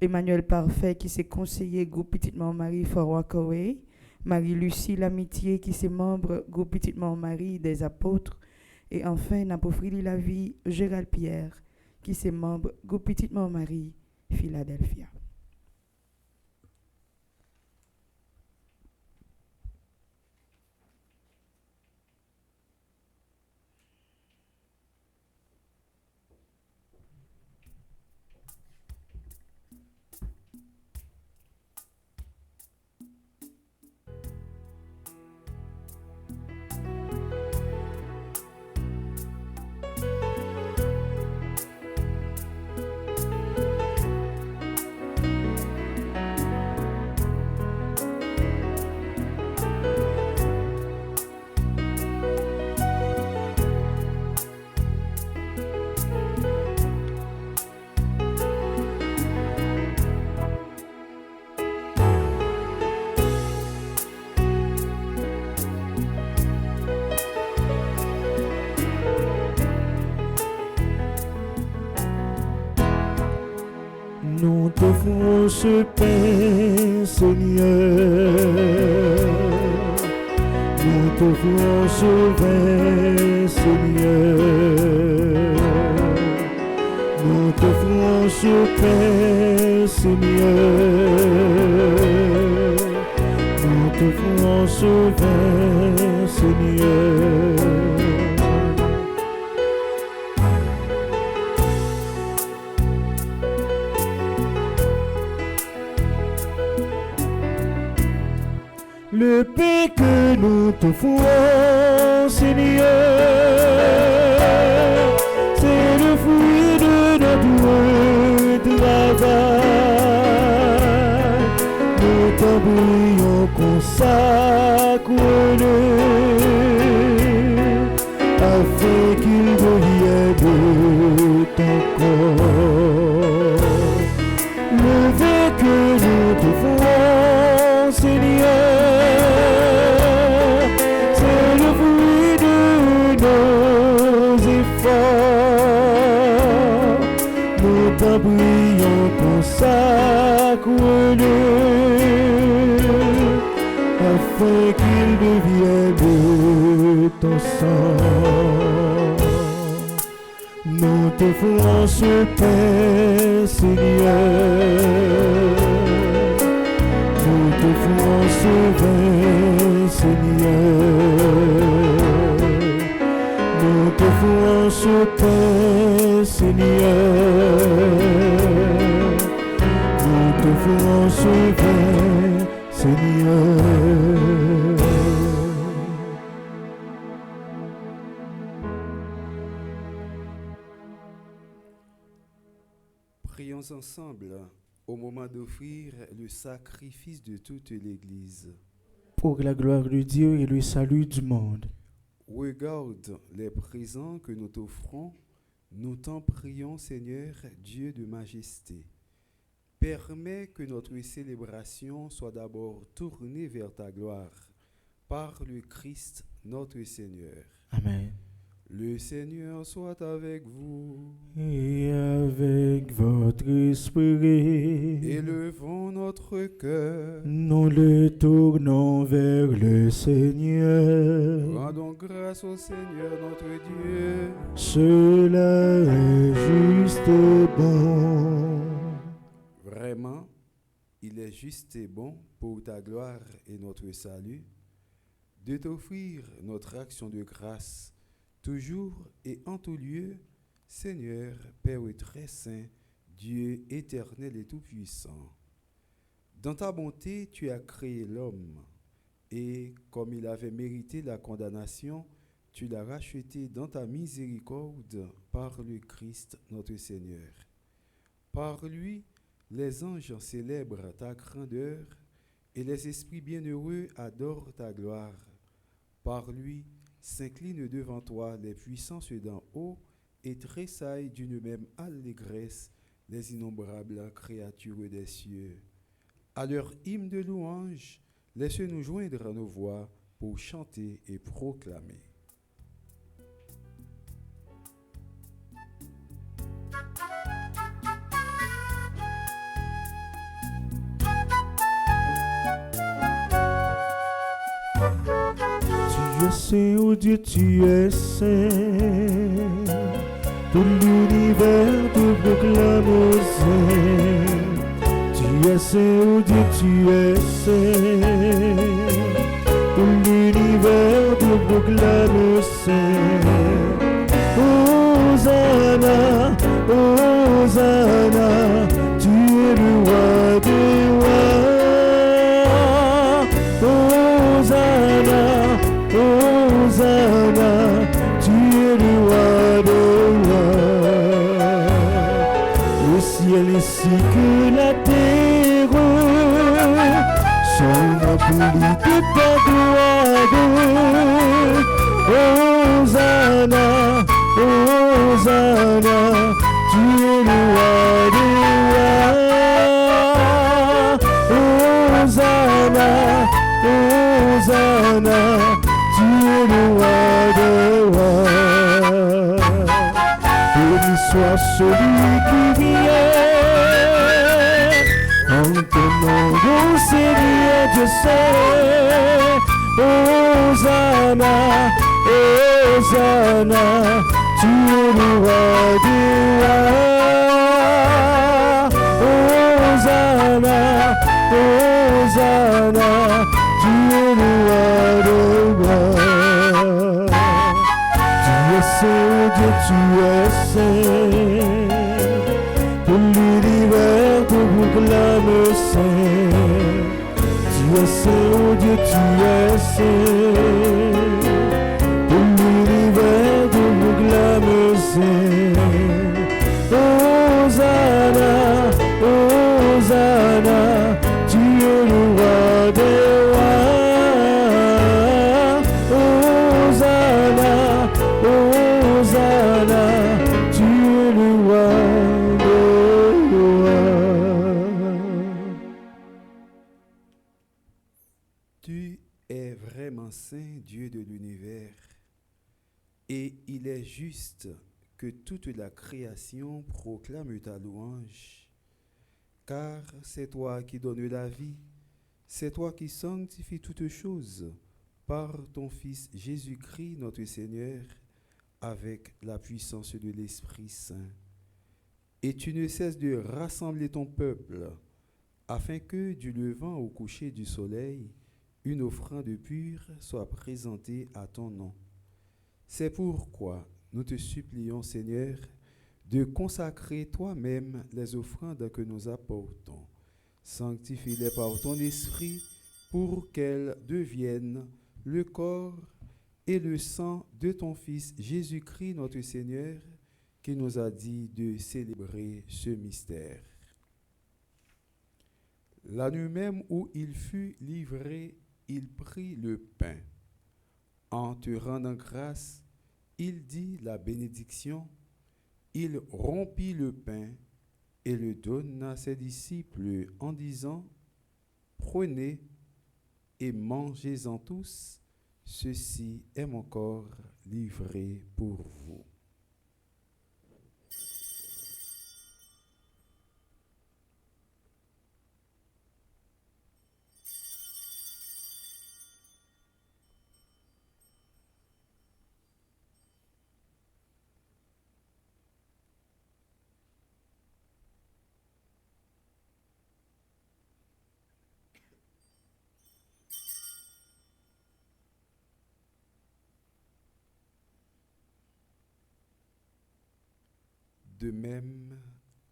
Emmanuel Parfait qui est conseiller groupe Petite Maman Marie for Rockaway, Marie-Lucie Lamitié qui est membre groupe Petite Maman Marie des Apôtres, et enfin n'a pas offert la vie Gérald Pierre qui est membre groupe Petite Maman Marie Philadelphia. Nous t'offrons ce pain, Seigneur. Nous t'offrons ce vin, Seigneur. Nous t'offrons ce pain, Seigneur. Nous t'offrons ce vin, Seigneur. Le pain que nous t'offrons, Seigneur, c'est le fruit de notre travail. Nous t'en consacre-le, afin qu'il devienne de ton corps. Le vin que nous t'offrons, Seigneur, prions, consacre-le, afin qu'il devienne de ton sang. Nous t'offrons ce pain, Seigneur. Nous t'offrons ce vin, Seigneur. Nous t'offrons ce pain, t'offrons sauveur, Seigneur. Prions ensemble au moment d'offrir le sacrifice de toute l'Église. Pour la gloire de Dieu et le salut du monde. Regarde les présents que nous t'offrons. Nous t'en prions, Seigneur, Dieu de majesté. Permets que notre célébration soit d'abord tournée vers ta gloire, par le Christ notre Seigneur. Amen. Le Seigneur soit avec vous. Et avec votre esprit, Élevons notre cœur. nous le tournons vers le Seigneur. Rendons grâce au Seigneur notre Dieu. Cela est juste et bon. Vraiment, il est juste et bon pour ta gloire et notre salut de t'offrir notre action de grâce toujours et en tout lieu, Seigneur, Père très saint, Dieu éternel et tout-puissant. Dans ta bonté, tu as créé l'homme, et comme il avait mérité la condamnation, tu l'as racheté dans ta miséricorde par le Christ notre Seigneur. Par lui, les anges célèbrent ta grandeur, et les esprits bienheureux adorent ta gloire. Par lui, s'inclinent devant toi les puissances d'en haut et tressaillent d'une même allégresse les innombrables créatures des cieux. À leur hymne de louange, laisse-nous joindre nos voix pour chanter et proclamer. Tu es saint, oh Dieu, tu es saint. Tout l'univers te proclame saint. Tu es saint, oh Dieu, tu es saint. Tout l'univers te proclame saint. Hosanna, Hosanna, tu es le roi des rois. Hosanna, Hosanna, tu es le roi des rois. Le ciel ainsi que la terre sont remplis de ta gloire. Hosanna, Hosanna, tu es le roi des rois. Hosanna, Hosanna, tu es le roi des rois. Béni soit celui qui vient en ton nom, ô Seigneur Dieu saint. Hosanna, Hosanna, tu es le roi des rois. Hosanna, Hosanna, tu es le roi des rois. Tu es saint, Dieu, tu es saint. Tout l'univers te proclame saint. Tu es saint, oh Dieu, tu es saint. Tout l'univers te proclame saint. Hosanna, Hosanna, tu es le roi des rois. Hosanna, Hosanna, tu es le roi des rois. Tu es vraiment saint, Dieu de l'univers, et il est juste que toute la création proclame ta louange, car c'est toi qui donnes la vie, c'est toi qui sanctifies toutes choses par ton Fils Jésus-Christ notre Seigneur, avec la puissance de l'Esprit Saint. Et tu ne cesses de rassembler ton peuple, afin que du levant au coucher du soleil, une offrande pure soit présentée à ton nom. C'est pourquoi nous te supplions, Seigneur, de consacrer toi-même les offrandes que nous apportons, Sanctifie-les par ton esprit pour qu'elles deviennent le corps et le sang de ton Fils Jésus-Christ notre Seigneur, qui nous a dit de célébrer ce mystère. La nuit même où il fut livré, il prit le pain. En te rendant grâce, il dit la bénédiction, il rompit le pain et le donna à ses disciples en disant, « Prenez et mangez-en tous, ceci est mon corps livré pour vous. » De même,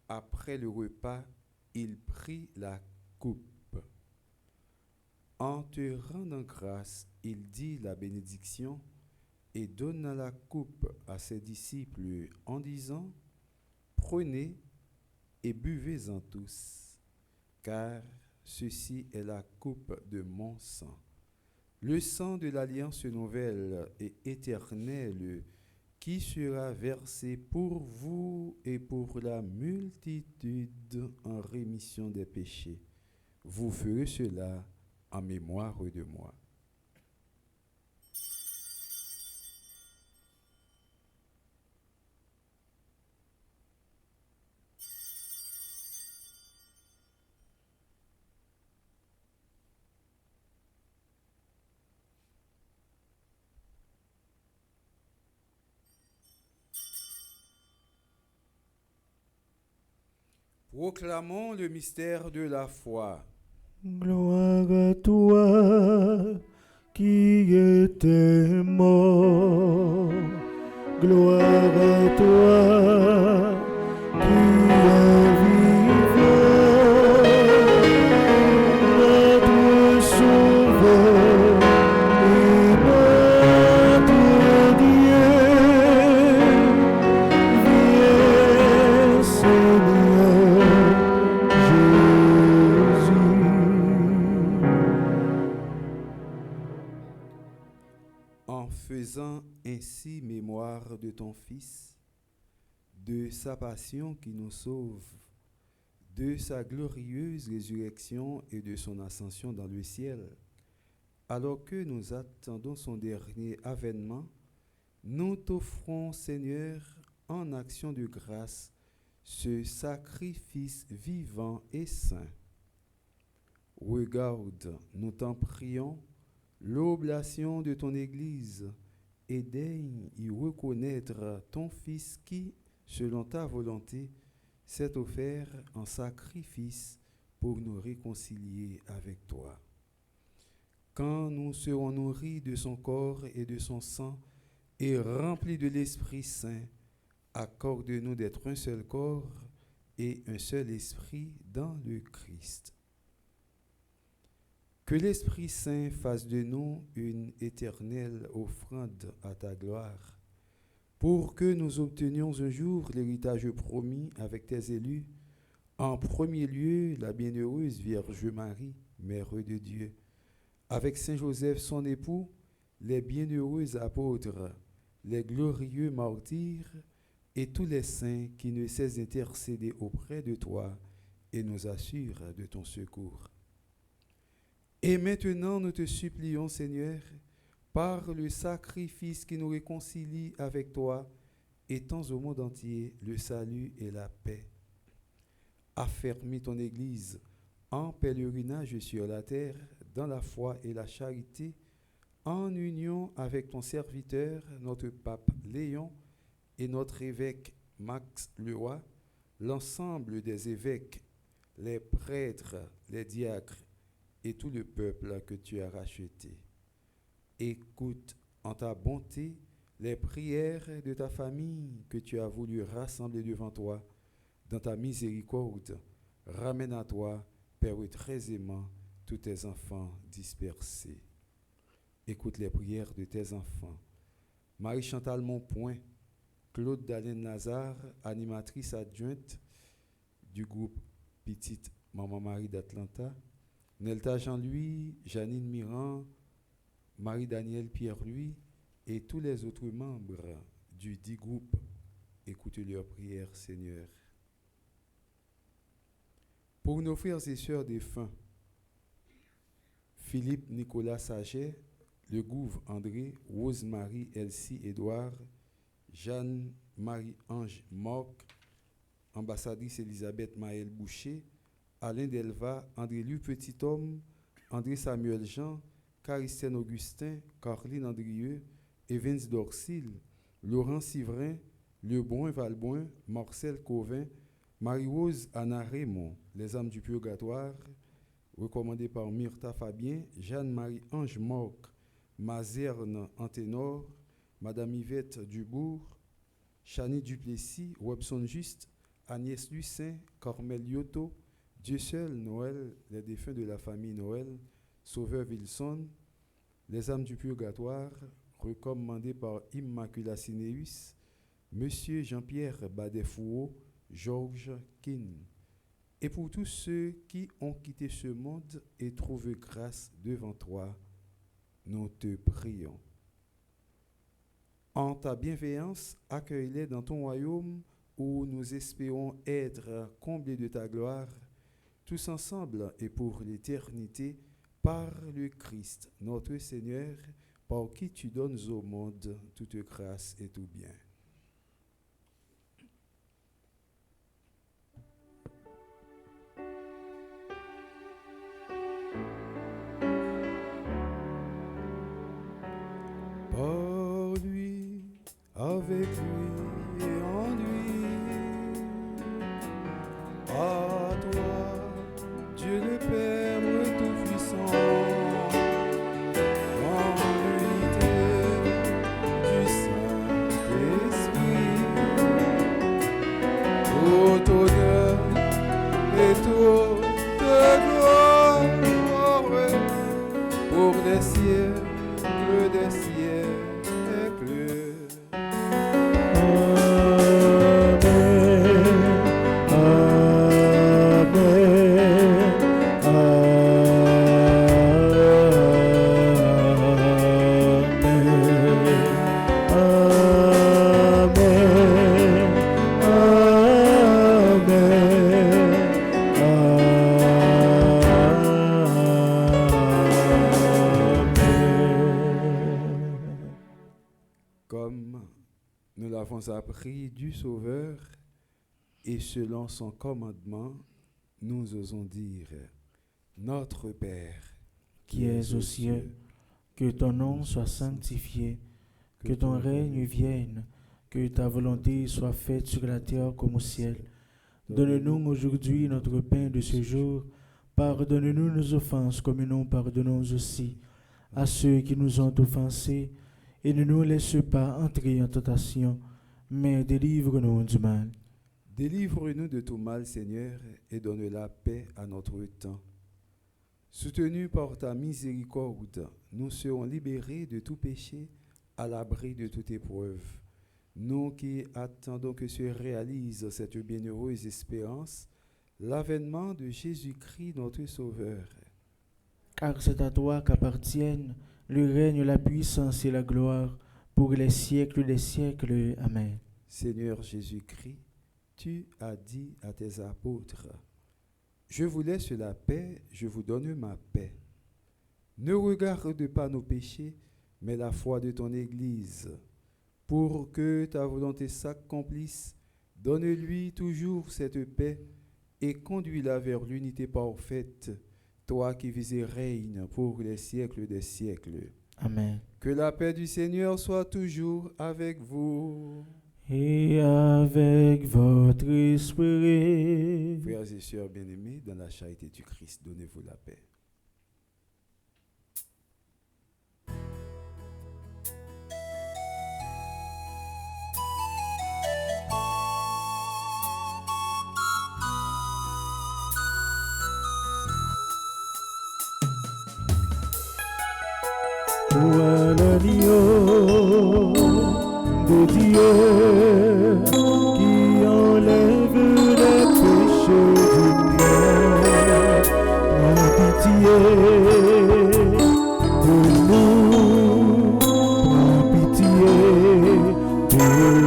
après le repas, il prit la coupe. En te rendant grâce, il dit la bénédiction et donna la coupe à ses disciples en disant, « Prenez et buvez-en tous, car ceci est la coupe de mon sang, le sang de l'alliance nouvelle et éternelle, qui sera versé pour vous et pour la multitude en rémission des péchés. Vous ferez cela en mémoire de moi. » Proclamons le mystère de la foi. Gloire à toi qui étais mort. Gloire à toi qui es vivant. Notre Sauveur et notre Dieu. Viens, Seigneur Jésus. En faisant ainsi mémoire de ton Fils, de sa passion qui nous sauve, de sa glorieuse résurrection et de son ascension dans le ciel, alors que nous attendons son dernier avènement, nous t'offrons, Seigneur, en action de grâce, ce sacrifice vivant et saint. Regarde, nous t'en prions, l'oblation de ton Église, et daigne y reconnaître ton Fils qui, selon ta volonté, s'est offert en sacrifice pour nous réconcilier avec toi. Quand nous serons nourris de son corps et de son sang et remplis de l'Esprit Saint, accorde-nous d'être un seul corps et un seul esprit dans le Christ. Que l'Esprit Saint fasse de nous une éternelle offrande à ta gloire, pour que nous obtenions un jour l'héritage promis avec tes élus, en premier lieu la bienheureuse Vierge Marie, Mère de Dieu, avec Saint Joseph son époux, les bienheureux apôtres, les glorieux martyrs et tous les saints qui ne cessent d'intercéder auprès de toi et nous assurent de ton secours. Et maintenant, nous te supplions, Seigneur, par le sacrifice qui nous réconcilie avec toi, étends au monde entier le salut et la paix. Affermis ton Église en pèlerinage sur la terre, dans la foi et la charité, en union avec ton serviteur, notre pape Léon, et notre évêque Max Leroy, l'ensemble des évêques, les prêtres, les diacres, et tout le peuple que tu as racheté. Écoute en ta bonté les prières de ta famille que tu as voulu rassembler devant toi. Dans ta miséricorde, ramène à toi Père très aimant, tous tes enfants dispersés. Écoute les prières de tes enfants. Marie-Chantal Monpoint, Claude Dalaine Lazare, animatrice adjointe du groupe Petite Maman Marie d'Atlanta, Nelta Jean-Louis, Janine Mirand, Marie-Danielle Pierre-Louis et tous les autres membres du dit groupe. Écoutez leurs prières, Seigneur. Pour nos frères et sœurs défunts, Philippe Nicolas Saget, Le Gouve André, Rose-Marie Elsie Édouard, Jeanne-Marie-Ange Morc, ambassadrice Elisabeth Maëlle Boucher, Alain Delva, André-Louis Petit-Homme, André Samuel Jean, Caristène Augustin, Caroline Andrieux, Evans Dorsil, Laurent Sivrin, Lebrun Valboin, Marcel Covin, Marie-Rose Anna Raymond, Les âmes du purgatoire, recommandé par Myrtha Fabien, Jeanne-Marie-Ange Morc, Mazerne Anténor, Madame Yvette Dubourg, Chani Duplessis, Robson Juste, Agnès Lucin, Cormel Yoto, Dieu seul, Noël, les défunts de la famille Noël, Sauveur Wilson, les âmes du purgatoire, recommandé par Immacula Cineus, Monsieur Jean-Pierre Badefouo, Georges Kin. Et pour tous ceux qui ont quitté ce monde et trouvent grâce devant toi, nous te prions. En ta bienveillance, accueille-les dans ton royaume où nous espérons être comblés de ta gloire, tous ensemble et pour l'éternité, par le Christ, notre Seigneur, par qui tu donnes au monde toute grâce et tout bien. Par lui, avec lui et en lui, à toi, Dieu le Père Tout-Puissant, en l'unité du Saint-Esprit, tout honneur et toute gloire pour des siècles des siècles. Comme nous l'avons appris du Sauveur, et selon son commandement, nous osons dire, Notre Père, qui es aux cieux, que ton nom soit sanctifié, que ton règne vienne, que ta volonté soit faite sur la terre comme au ciel. Donne-nous aujourd'hui notre pain de ce jour. Pardonne-nous nos offenses comme nous pardonnons aussi à ceux qui nous ont offensés. Et ne nous laisse pas entrer en tentation, mais délivre-nous du mal. Délivre-nous de tout mal, Seigneur, et donne la paix à notre temps. Soutenus par ta miséricorde, nous serons libérés de tout péché, à l'abri de toute épreuve. Nous qui attendons que se réalise cette bienheureuse espérance, l'avènement de Jésus-Christ, notre Sauveur. Car c'est à toi qu'appartiennent le règne, la puissance et la gloire pour les siècles des siècles. Amen. Seigneur Jésus-Christ, tu as dit à tes apôtres, je vous laisse la paix, je vous donne ma paix. Ne regarde pas nos péchés, mais la foi de ton Église. Pour que ta volonté s'accomplisse, donne-lui toujours cette paix et conduis-la vers l'unité parfaite, toi qui vis et règnes pour les siècles des siècles. Amen. Que la paix du Seigneur soit toujours avec vous. Et avec votre esprit. Frères et sœurs bien-aimés, dans la charité du Christ, donnez-vous la paix. Vois l'agneau de Dieu qui enlève les péchés du monde. Prends pitié de nous, prends pitié de nous.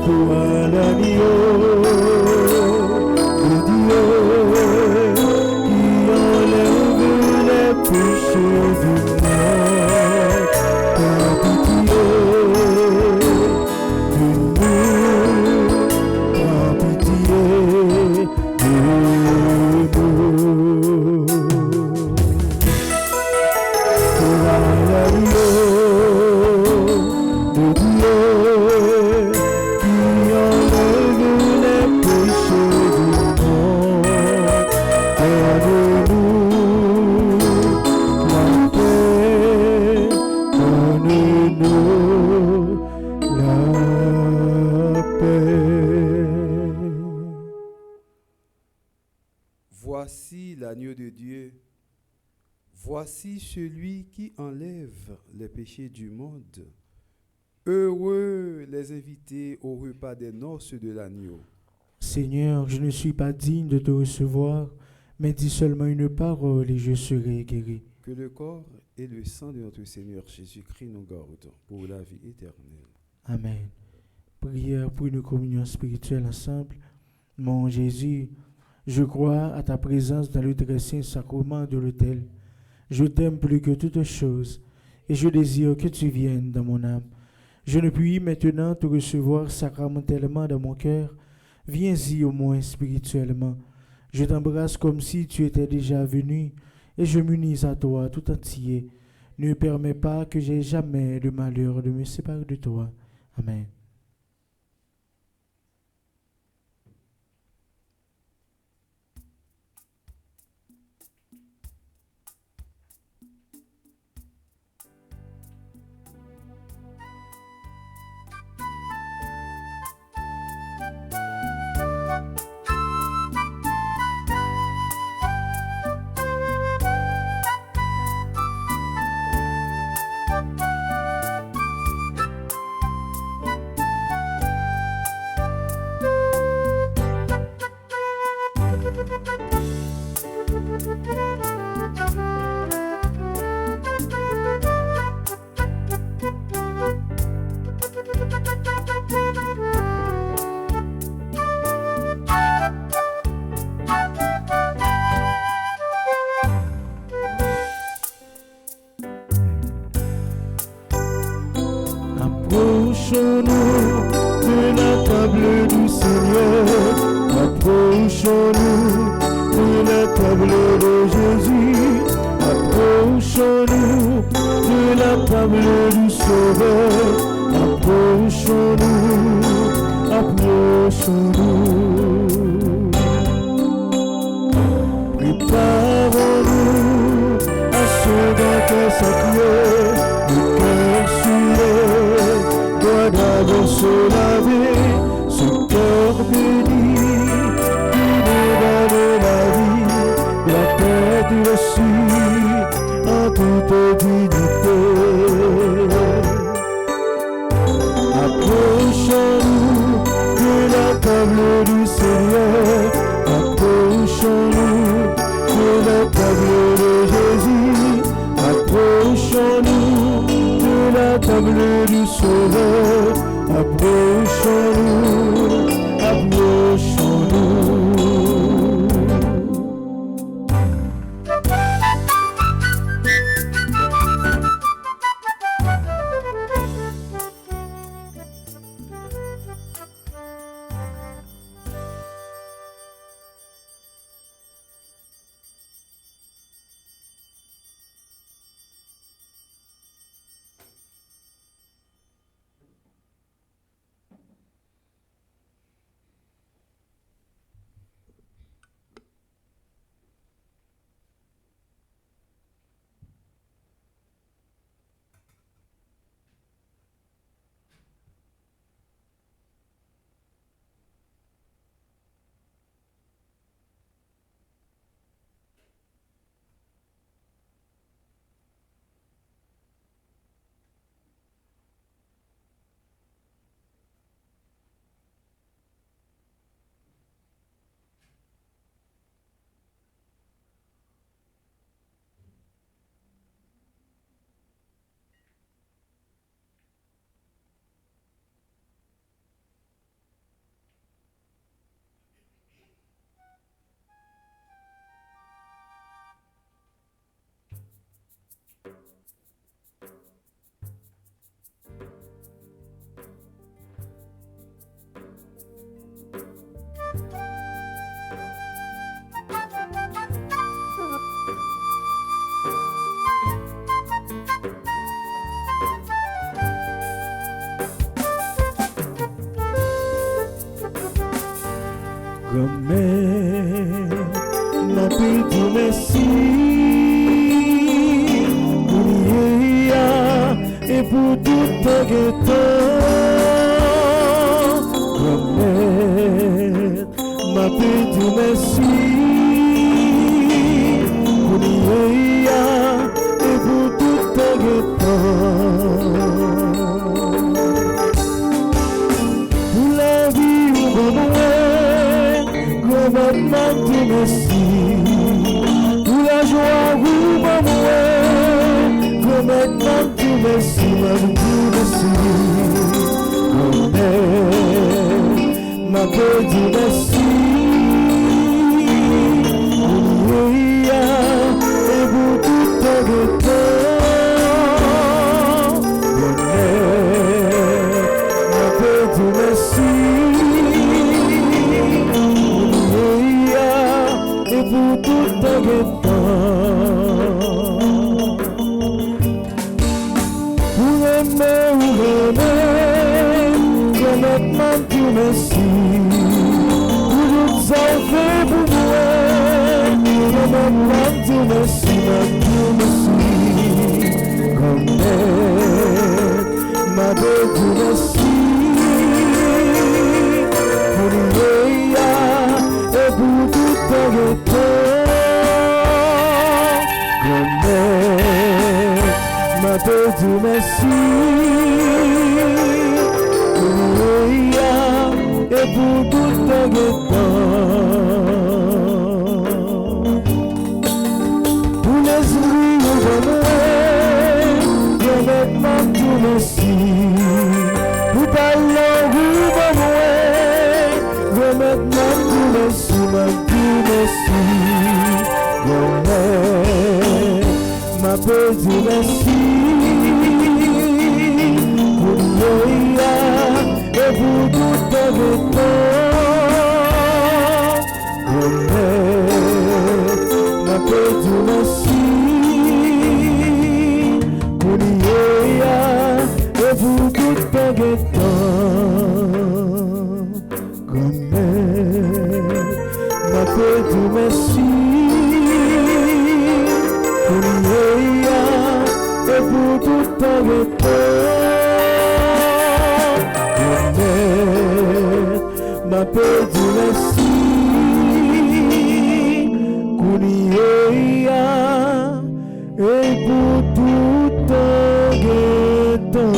Toi l'agneau de Dieu qui enlève les péchés du monde, prends pitié de nous, prends pitié de nous. Toi l'agneau de Dieu qui enlève les péchés du monde, donne-nous la paix, donne-nous la paix. Voici l'agneau de Dieu. Voici celui qui enlève les péchés du monde. Heureux les invités au repas des noces de l'agneau. Seigneur, je ne suis pas digne de te recevoir, mais dis seulement une parole et je serai guéri. Que le corps et le sang de notre Seigneur Jésus-Christ nous gardent pour la vie éternelle. Amen. Prière pour une communion spirituelle ensemble. Mon Jésus, je crois à ta présence dans le très saint sacrement de l'autel. Je t'aime plus que toute chose et je désire que tu viennes dans mon âme. Je ne puis maintenant te recevoir sacramentellement dans mon cœur. Viens-y au moins spirituellement. Je t'embrasse comme si tu étais déjà venu et je m'unis à toi tout entier. Ne permets pas que j'aie jamais le malheur de me séparer de toi. Amen. Approchons-nous de la table du Seigneur. Approchons-nous de la table de Jésus. Approchons-nous de la table du Sauveur. Approchons-nous, approchons-nous. Préparons-nous à ce banquet sacré. Le cœur souillé doit d'abord se laver. Ce cœur béni qui nous donne la vie doit être reçu en toute dignité. Approchons-nous de la table du Seigneur. Approchons-nous de la table de Jésus. Approchons-nous de la table du Sauveur. Approchons-nous, approchons-nous. Grand-mère, m'a dit merci pour hier et pour tout ton temps. Grand-mère, m'a dit merci pour hier et pour tout ton temps. Pour la vie ou bon grand-mère, dit merci. Pour la joie ou bon grand-mère, dit merci. Grand-mère, m'a dit merci. Et pour tout ton temps. Grand-mère, m'a dit merci. Et pour tout ton temps. Pour aimer ou aimer, grand-mère, dit merci. Pour tout ça fait pour moi, grand-mère, dit merci, grand-mère, m'a dit merci. Pour et pour tout ton temps. Grand-mère, m'a dit merci. Et pour tout ton temps. Pour l'esprit ou grand-mère, m'a dit merci. Pour ta langue ou grand-mère, m'a dit merci. Grand-mère, m'a dit merci. Pour et pour tout ton temps. Grand-mère, m'a dit merci. Pour et pour tout ton temps. Grand-mère, m'a dit merci. Pour et pour tout ton temps. Grand-mère, m'a dit merci. Et pour tout ton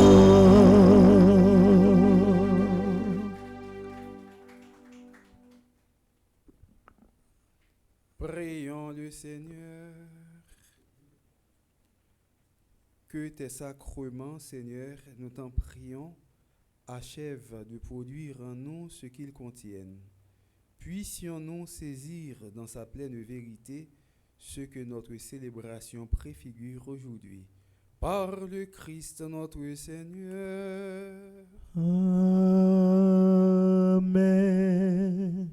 Prions le Seigneur. Que tes sacrements, Seigneur, nous t'en prions, achèvent de produire en nous ce qu'ils contiennent. Puissions-nous saisir dans sa pleine vérité ce que notre célébration préfigure aujourd'hui. Par le Christ notre Seigneur. Amen.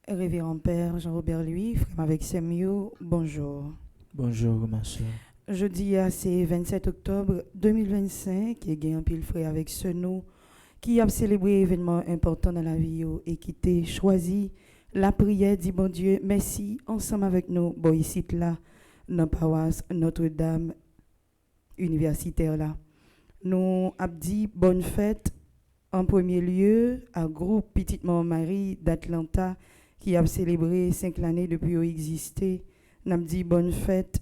Révérend Père Jean-Robert Louis, frère avec Samuel, bonjour. Bonjour, ma soeur. Jeudi, c'est 27 octobre 2025, et il y a un pile frère avec ce nous qui a célébré un événement important dans la vie et qui t'a choisi la prière, dit bon Dieu, merci, ensemble avec nous, bon ici là, dans la paroisse Notre-Dame universitaire là. Nous avons dit bonne fête en premier lieu à groupe Petite Maman Marie d'Atlanta qui a célébré 5 années depuis qu'il existé. Nous avons dit bonne fête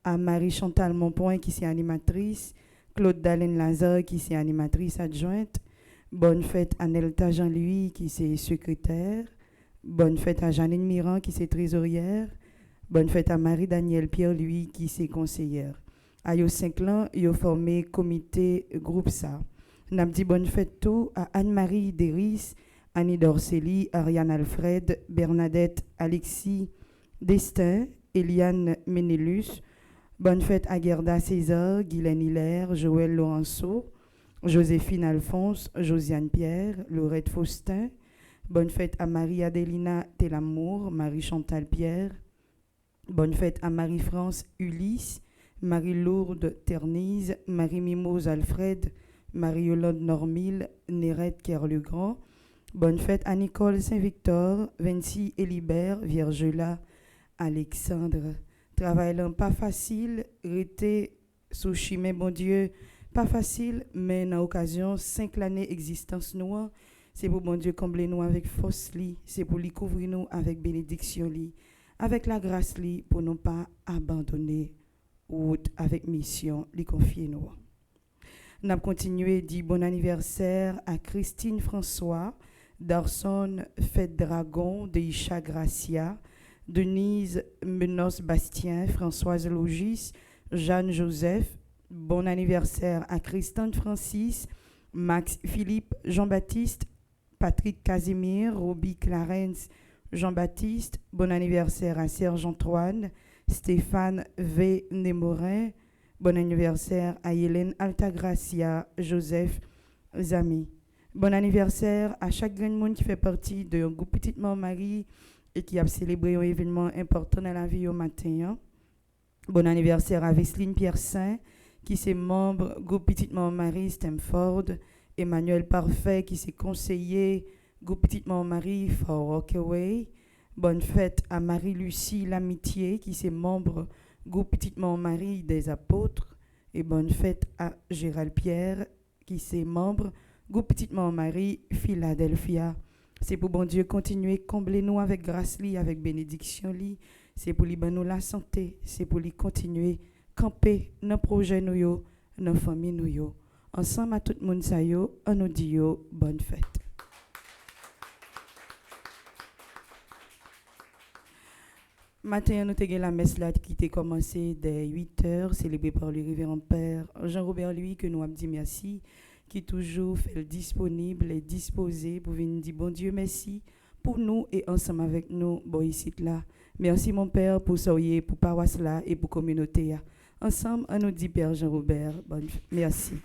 à Marie-Chantal Monpoint qui est animatrice, Claude Dallène Lazare qui est animatrice adjointe, bonne fête à Nelta Jean-Louis qui est secrétaire, bonne fête à Janine Mirand qui est trésorière, bonne fête à Marie-Danielle Pierre-Louis qui est conseillère. À yo 5 ans, yo formé comité groupe ça. Nous avons dit bonne fête tout à Anne-Marie Deris, Annie Dorceli, Ariane Alfred, Bernadette Alexis Destin, Eliane Ménélus. Bonne fête à Gerda César, Guylaine Hilaire, Joël Laurenceau. Joséphine Alphonse, Josiane Pierre, Laurette Faustin. Bonne fête à Marie-Adélina Telamour, Marie-Chantal Pierre. Bonne fête à Marie-France Ulysse, Marie-Lourdes Ternise, Marie-Mimose Alfred, Marie-Yolande Normil, Nérette Kerlegrand. Bonne fête à Nicole Saint-Victor, Vinci Élibert, Viergela, Alexandre. Travail là pas facile, rete sous chemin bon Dieu, pas facile, mais dans l'occasion 5 années existence nous, c'est pour bon Dieu combler nous avec force li, c'est pour lui couvrir nous avec bénédiction li, avec la grâce li pour nous pas abandonner route avec mission li confier nous. Nous avons continué dit bon anniversaire à Christine François, Darson Fête Dragon, Deisha Gracia, Denise Menos Bastien, Françoise Logis, Jeanne Joseph. Bon anniversaire à Christine Francis, Max Philippe, Jean-Baptiste, Patrick Casimir, Roby Clarence, Jean-Baptiste. Bon anniversaire à Serge Antoine, Stéphane V. Némorin. Bon anniversaire à Hélène Altagracia, Joseph Zami. Bon anniversaire à chaque grand monde qui fait partie de groupe Petite Marie et qui a célébré un événement important dans la vie au matin. Bon anniversaire à Vesline Pierre-Saint, qui est membre groupe Petite Marie Stamford. Emmanuel Parfait, qui s'est conseiller groupe Petite Marie for Rockaway. Bonne fête à Marie-Lucie Lamitié, qui est membre groupe Petite Marie des Apôtres. Et bonne fête à Gérald Pierre, qui est membre groupe Petite Marie Philadelphia. C'est pour bon Dieu continuer combler nous avec grâce li, avec bénédiction li. C'est pour lui nous la santé, c'est pour lui continuer camper nos projets nous yo, nos familles nous yo. Ensemble à tout le monde sa yo, on nous dit yo bonne fête. Matin, nous avons la messe là qui était commencée dès 8h, célébrée par le révérend Père Jean-Robert Louis, que nous avons dit merci, qui toujours fait le disponible et disposé pour venir dire bon Dieu merci pour nous et ensemble avec nous, bon ici là. Merci mon Père pour soyez pour paroisse là et pour communauté. Ensemble, on nous dit Père Jean-Robert, merci.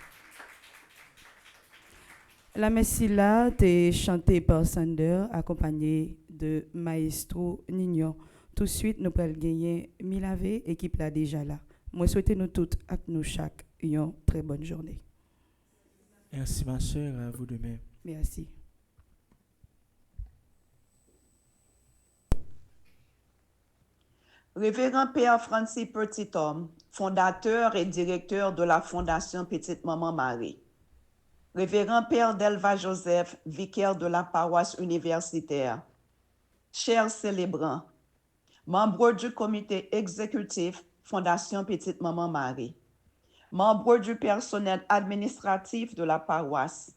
La messe là est chantée par Sander, accompagnée de Maestro Nignon. Tout de suite, nous allons gagner Milavé, équipe là déjà là. Moi, souhaitez nous toutes, à nous chaque, une très bonne journée. Merci ma soeur, à vous de même. Merci. Révérend Père Francis Petit-Homme, fondateur et directeur de la Fondation Petite Maman Marie. Révérend Père Delva Joseph, vicaire de la paroisse universitaire. Chers célébrants, membres du comité exécutif Fondation Petite Maman Marie, membres du personnel administratif de la paroisse,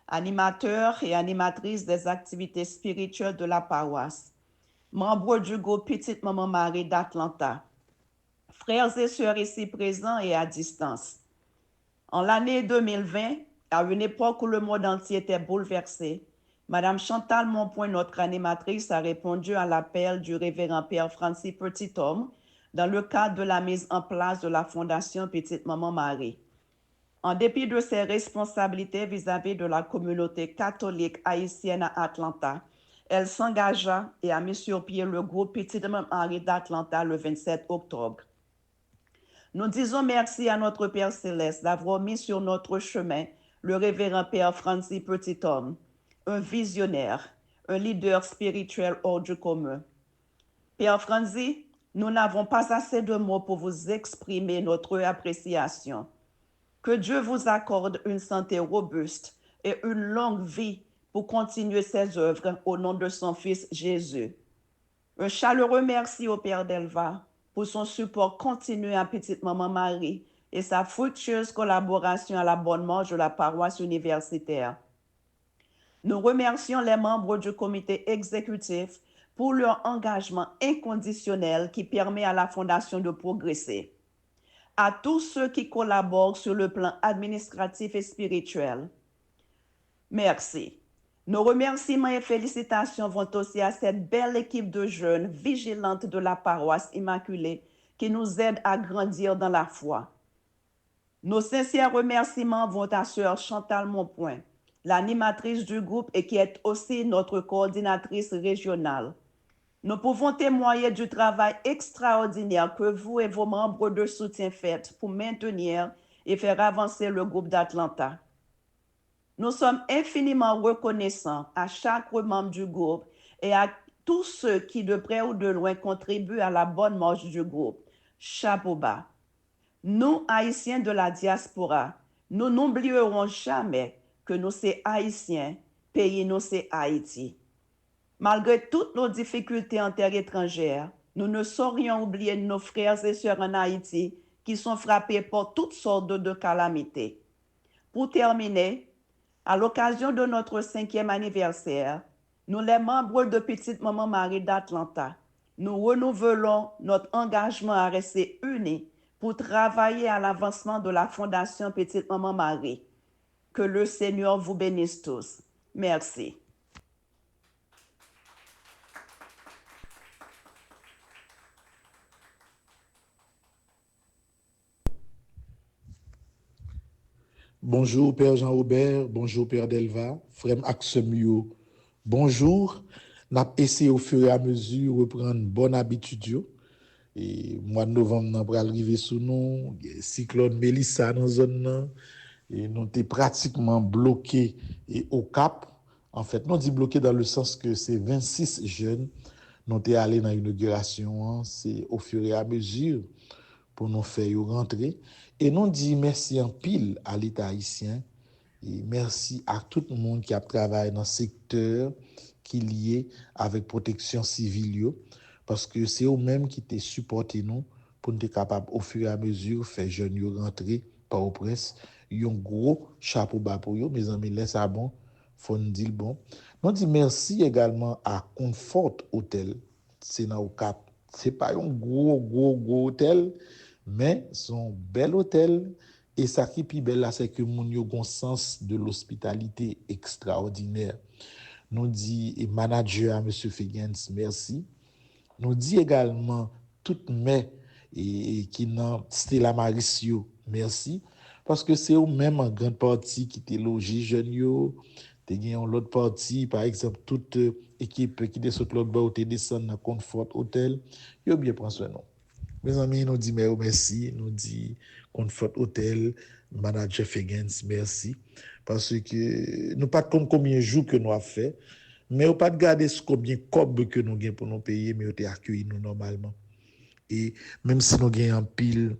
animateurs et animatrices des activités spirituelles de la paroisse, membres du groupe Petite Maman Marie d'Atlanta, frères et sœurs ici présents et à distance. En l'année 2020, à une époque où le monde entier était bouleversé, Madame Chantal Monpoint, notre animatrice, a répondu à l'appel du révérend Père Francis Petit-Homme dans le cadre de la mise en place de la Fondation Petite Maman Marie. En dépit de ses responsabilités vis-à-vis de la communauté catholique haïtienne à Atlanta, elle s'engagea et a mis sur pied le groupe Petite Maman Marie d'Atlanta le 27 octobre. Nous disons merci à notre Père Céleste d'avoir mis sur notre chemin le révérend Père Francis Petit-Homme, un visionnaire, un leader spirituel hors du commun. Père Francis, nous n'avons pas assez de mots pour vous exprimer notre appréciation. Que Dieu vous accorde une santé robuste et une longue vie pour continuer ses œuvres au nom de son Fils Jésus. Un chaleureux merci au Père Delva pour son support continu à Petite Maman Marie et sa fructueuse collaboration à la bonne marche de la paroisse universitaire. Nous remercions les membres du comité exécutif pour leur engagement inconditionnel qui permet à la Fondation de progresser. À tous ceux qui collaborent sur le plan administratif et spirituel, merci. Nos remerciements et félicitations vont aussi à cette belle équipe de jeunes vigilantes de la paroisse Immaculée qui nous aident à grandir dans la foi. Nos sincères remerciements vont à sœur Chantal Monpoint, l'animatrice du groupe et qui est aussi notre coordinatrice régionale. Nous pouvons témoigner du travail extraordinaire que vous et vos membres de soutien faites pour maintenir et faire avancer le groupe d'Atlanta. Nous sommes infiniment reconnaissants à chaque membre du groupe et à tous ceux qui, de près ou de loin, contribuent à la bonne marche du groupe. Chapeau bas. Nous, Haïtiens de la diaspora, nous n'oublierons jamais que nous, c'est Haïtiens, pays nous, c'est Haïti. Malgré toutes nos difficultés en terre étrangère, nous ne saurions oublier nos frères et sœurs en Haïti qui sont frappés par toutes sortes de calamités. Pour terminer, à l'occasion de notre 5e anniversaire, nous, les membres de Petite Maman Marie d'Atlanta, nous renouvelons notre engagement à rester unis pour travailler à l'avancement de la Fondation Petite Maman Marie. Que le Seigneur vous bénisse tous. Merci. Bonjour Père Jean-Robert, bonjour Père Delva, Frère Axemio, bonjour. N'a essayé au fur et à mesure reprendre bonne habitude. Et mois de novembre, nous allons arriver sous nous, cyclone Mélissa dans la zone, et nous sommes pratiquement bloqués au Cap. En fait, nous dit bloqués dans le sens que c'est 26 jeunes, nous sommes allés dans l'inauguration, c'est au fur et à mesure pour nous faire rentrer. Et nous disons merci en pile à l'État haïtien et merci à tout le monde qui a travaillé dans le secteur qui est lié avec protection civile, parce que c'est eux-mêmes qui te supporté nous pour nous être capables au fur et à mesure faire jeunes rentrer par au presse. Un gros chapeau bas pour eux, mes amis, laisse ça bon, faut nous dire bon. Nous disons merci également à Comfort Hotel, c'est dans au Cap. C'est pas un gros hôtel, mais son bel hôtel. Et ça qui est plus belle là, c'est que mon yo gon sens de l'hospitalité extraordinaire. Nous dit manager à monsieur Fegens, merci. Nous dit également toute mes et qui nan Stella Mauricio, merci, parce que c'est eux même en grande partie qui te logé jeune yo, te gen l'autre partie par exemple toute équipe qui descend l'autre bord ou te descend dans Comfort Hotel, yo bien prend soin nous. Mes amis, nous dit merci, nous dit Comfort Hotel, manager Fegens, merci, parce que nous pas comme combien de jours que nous avons fait, mais on pas de garder combien de cob que nous avons pour nous payer, mais on te accueilli nous normalement. Et même si nous avons un pile,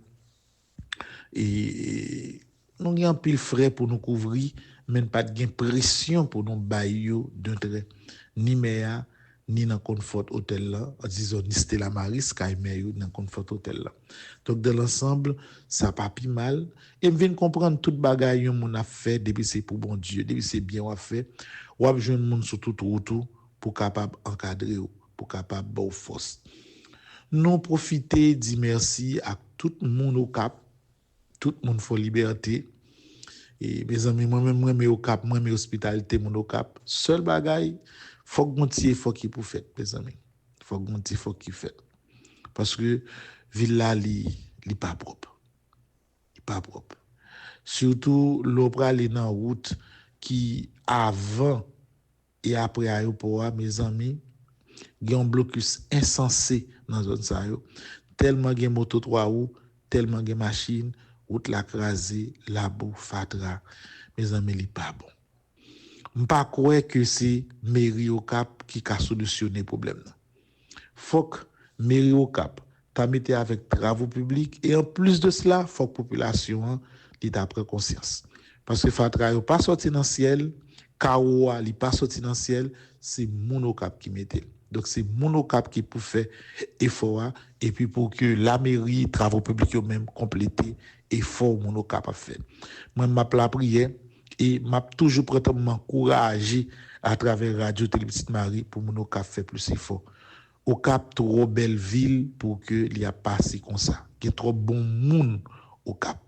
et nous avons un pile frais pour nous couvrir, mais pas de pression pour nous bailler d'un trait, ni méa, ni dans Comfort Hotel là, disons ni Stella Maris, Kaimeyo dans Comfort Hotel là. Donc dans l'ensemble, ça pas pi mal et me vient comprendre toute bagaille mon a fait depuis c'est pour bon Dieu, depuis c'est bien on a fait, ou a joindre monde sur tout route pour capable encadrer pour capable bon force. Nous profiter dire merci à tout le monde au Cap, tout le monde for liberté. Et mes amis, moi-même au Cap, moi hospitalité mon au Cap, seul bagaille faut gontier faut qui pour faire mes amis, faut gontier faut qui fait parce que ville là li pas propre, surtout l'eau aller dans route qui avant et après aéroport mes amis il y a un blocus insensé dans zone ça yo, tellement gen moto 3 roues, tellement gen machine, route la crasé, la boue fatra, mes amis li pas bon. M'pas croire que c'est mairie au Cap qui a solutionné problème là. Faut que mairie au Cap t'a metté avec travaux publics et en plus de cela, faut que population li t'a prend conscience. Parce que fatra yo pas sorti dans ciel, Kaoua li pas sorti dans ciel, c'est mon au Cap qui mettait. Donc c'est mon au Cap qui pour faire effort et puis pour que la mairie travaux publics yo même compléter effort mon au Cap a fait. Moi m'a la prière et m'a toujours prêté m'encourager à travers Radio Télé Petite Marie pour mon Cap faire plus effort. Au Cap trop belle ville pour que il y a passé comme ça. Il y a trop bon monde au Cap.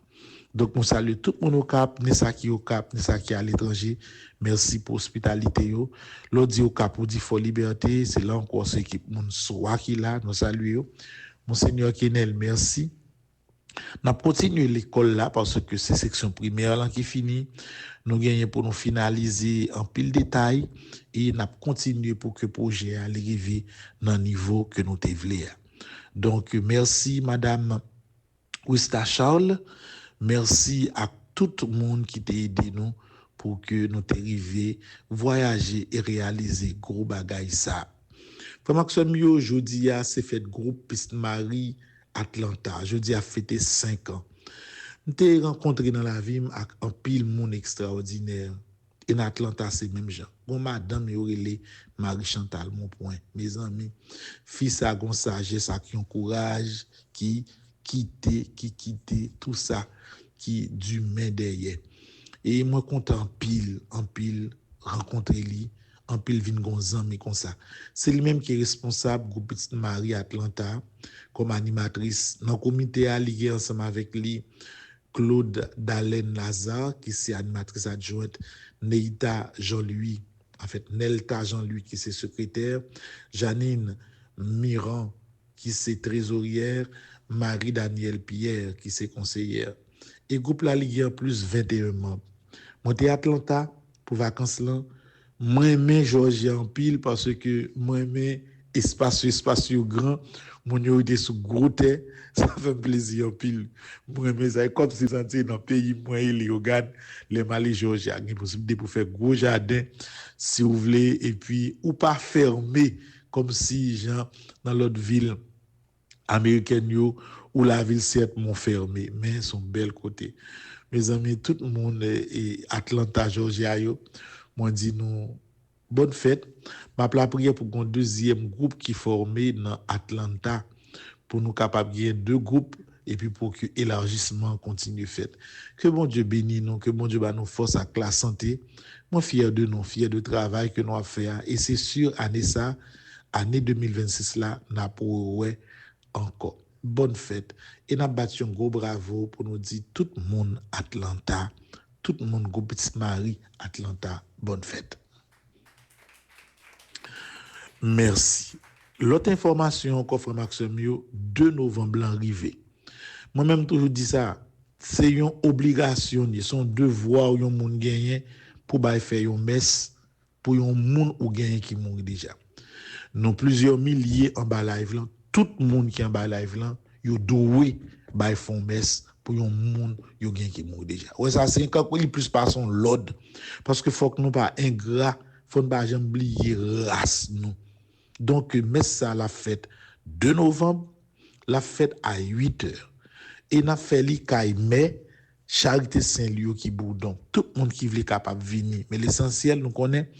Donc nous salue tout le monde au Cap, ni ça qui au Cap, ni ça qui à l'étranger. Merci pour l'hospitalité yo. L'autre dit au Cap, on dit faut liberté, c'est là encore ce qui moun soit qui là, nous saluons. Monseigneur Kenel, merci. N'a continué l'école là parce que c'est section primaire là qui finit. Nous gagnons pour nous finaliser en pile détail et n'a continué pour que le projet arrive dans le niveau que nous voulons. Donc merci madame Wista Charles, merci à tout le monde qui t'a aidé nous pour que nous arrivions voyager et réaliser gros bagaille ça. Frère Maxime yo aujourd'hui a c'est fait groupe Piste Marie Atlanta. Jeudi a fêté 5 ans. M'te rencontré dans la vie avec un pile monde extraordinaire. Et en Atlanta c'est même gens. Bon madame yorele Marie Chantal mon point. Mes amis, fils a gon sagesse qui ont courage, qui quitter tout ça qui du main derrière. Et moi content en pile rencontrer lui. En pile vin gon zanmi comme ça. C'est lui-même qui est responsable groupe Petite Marie Atlanta comme animatrice. Dans le comité a lié ensemble avec lui Claude Dalen Lazare qui c'est animatrice adjointe, Neita Jean-Louis, en fait Nelta Jean-Louis qui c'est secrétaire, Janine Miran qui c'est trésorière, Marie-Danielle Pierre qui c'est conseillère. Et groupe la ligue en plus 21 membres. Monté Atlanta pour vacances là. Moi aimé Georgia en pile parce que moi aimé espace grand, mon yo était sous gros terre, ça fait plaisir en pile. Moi aimé ça comme si sentir dans pays moi il regarde les Mali Georgia, il possibilité pour faire gros jardin si vous voulez et puis ou pas fermé comme si genre dans l'autre ville américaine yo où la ville certes mon fermé mais son bel côté. Mes amis, tout le monde est Atlanta Georgia yo. Moi dit nous bonne fête. Ma prière pour un deuxième groupe qui formé dans Atlanta pour nous capable gagner 2 groupes et puis pour que élargissement continue fait. Que bon Dieu bénisse nous, que bon Dieu ba nous force à la santé. Moi fier de nous, fier de travail que nous a fait et c'est sûr année 2026 là n'a pour ouais encore. Bonne fête et n'a battu un gros bravo pour nous dire tout le monde Atlanta, tout le monde groupe Petite Marie Atlanta. Bonne fête. Merci. L'autre information qu'on fait Maxime 2 novembre arrivé. Moi-même toujours dit ça, c'est une obligation, son devoir yon moun gagné pour faire une messe pour yon moun ou gagné qui mouri déjà. Nous plusieurs milliers en bas live là, tout le monde qui en bas live là, yo doué bay font messe pour yon moun yo gagné qui mouri déjà. Ouais ça c'est quand il plus par son l'ordre parce que faut que nous pas ingrat, faut pas jamais oublier race nous. Donc messe ça la fête 2 novembre, la fête à 8h. Et n'a fait li kay mais Charité Saint-Lieu qui boudon. Tout le monde qui veut capable venir, mais l'essentiel nous connaît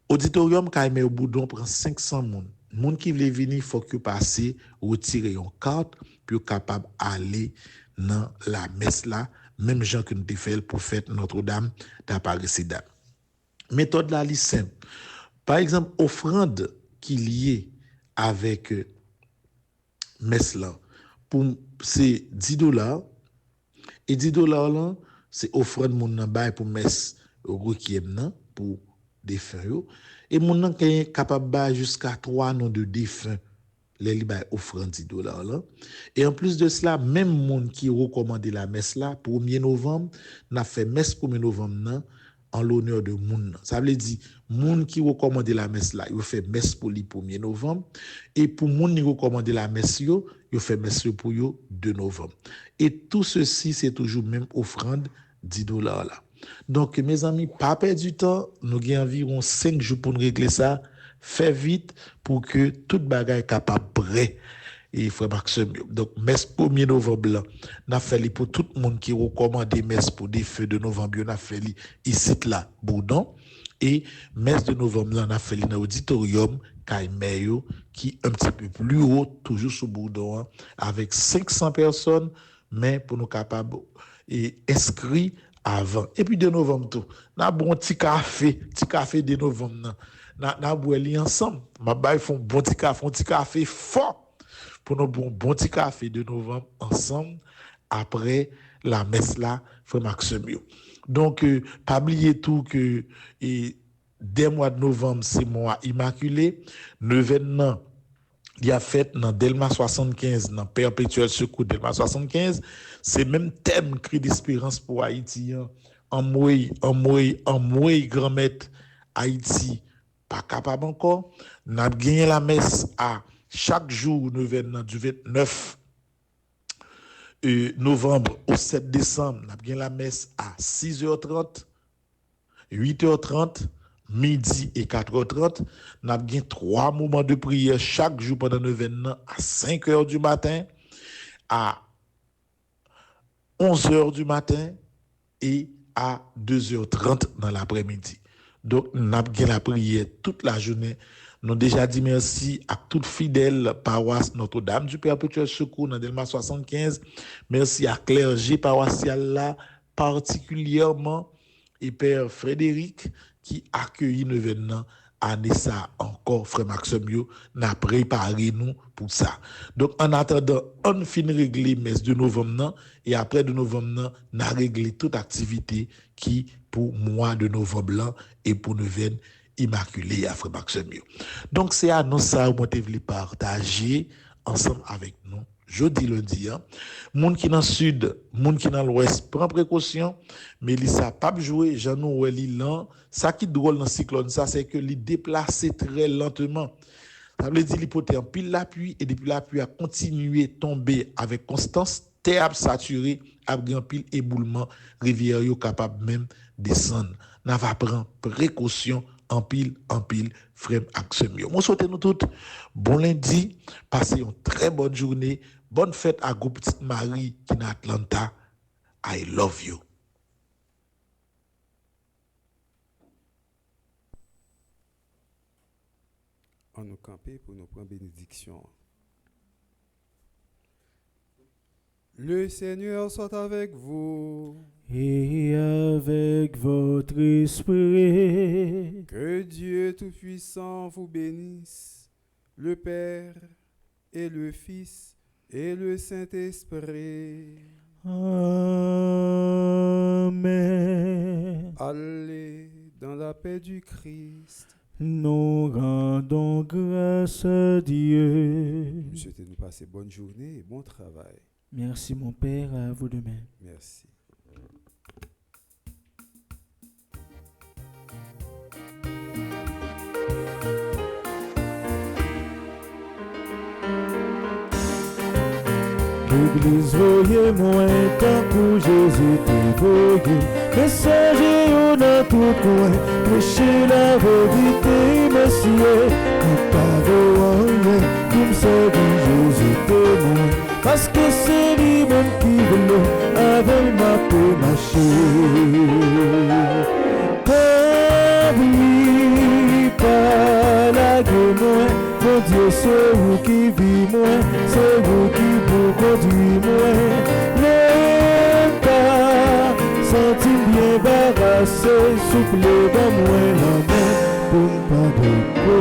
auditorium kay mais au boudon prend 500 monde. Monde qui veut venir faut que passer retirer une carte pour capable aller dans la messe là, même gens que nous te fait pour fête Notre-Dame d'Apparition. Méthode là li simple. Par exemple, offrande qui lié avec messe là pour c'est $10 et $10 là c'est offrande mon nan bay pour messe requiem nan pour défunt yo et mon nan est capable ba jusqu'à 3 noms de défunt les li bay offrande $10 là et en plus de cela même monde qui recommandé la messe là 1er novembre n'a fait messe 1er novembre nan en l'honneur de moun. Ça veut dire moun qui recommande la messe là, il fait messe pour le 1er novembre et pour moun qui recommande la messe yo, il fait messe pour yo 2 novembre. Et tout ceci c'est toujours même offrande $10 là. Donc mes amis, pas perdre du temps, nous avons environ 5 jours pour nous régler ça. Fait vite pour que toute bagaille capable prêt. Et frère Maxime, donc messe 1er novembre n'a fait pour tout le monde qui recommande messe pour des feux de novembre n'a fait ici là Boudon et messe de novembre n'a fait dans auditorium Kaimeyo qui un petit peu plus haut toujours sous Boudon hein, avec 500 personnes mais pour nous capables et inscrits avant et puis de novembre tout n'a bon petit café de novembre n'a boire ensemble ma bail font bon petit café fort pour nous bon petit café de novembre ensemble après la messe là frère Maxime. Donc pas oublier tout que dès mois de novembre c'est mois immaculé, 9 ans il a fait dans Delma 75, dans Perpétuel Secours Delma 75, c'est même thème cri d'espérance pour Haïti. En moi, grand maître Haïti, pas capable encore. Nous avons gagné la messe à chaque jour du 29 novembre au 7 décembre. Nous avons gagné la messe à 6h30, 8h30, midi et 4h30. Nous avons gagné 3 moments de prière chaque jour pendant le événement à 5h du matin, à 11h du matin et à 2h30 dans l'après-midi. Donc, nous avons gagné la prière toute la journée. Nous avons déjà dit merci à toute fidèle paroisse Notre-Dame du Perpétuel Secours dans Delma 75. Merci à clergé paroissial là, particulièrement, et Père Frédéric qui accueillit l'événement. Année ça encore, Frère Maxime, n'a préparé nous pour ça. Donc, en attendant, on finit régler messe de novembre, et après de novembre, on a réglé toute activité qui, pour mois de novembre, et pour neuvaine immaculée à Frère Maxime. Donc, c'est à nous ça, où on voulait partager ensemble avec nous. Jeudi, lundi, moun qui dans le sud, moun qui dans l'ouest, prend précaution, mais il ça pas jouer, Jean-Nou lent. Ça qui est drôle dans cyclone, ça, c'est que il déplace très lentement. Ça veut dire qu'il peut en pile l'appui, et depuis l'appui a continué tomber avec constance, terre saturée, a grand pile éboulement, rivière yo capable même descendre. N'a va prendre précaution en pile, frère Axem. Moi, souhaite nous toutes bon lundi, passez une très bonne journée, bonne fête à Groupe Petite Marie qui est à Atlanta. I love you. On nous camper pour nous prendre bénédiction. Le Seigneur soit avec vous. Et avec votre esprit. Que Dieu Tout-Puissant vous bénisse, le Père et le Fils et le Saint-Esprit. Amen. Allez dans la paix du Christ. Nous rendons grâce à Dieu. Je souhaite nous passer bonne journée et bon travail. Merci mon Père, à vous de même. Merci. L'église voyez moi tant que Jésus te voyait. Messager on a tout coin, prêcher la vérité, Messieurs. Nous pas de rien, comme ça dit Jésus témoin. Parce que c'est lui-même qui veut avec ma peau mâchée. N'oublie pas la gueule, mon Dieu, c'est vous qui vivez moi, c'est vous qui vous conduisez moi. N'aime pas, senti bien barrassé, soufflé dans moi la main, pour ne pas décourager.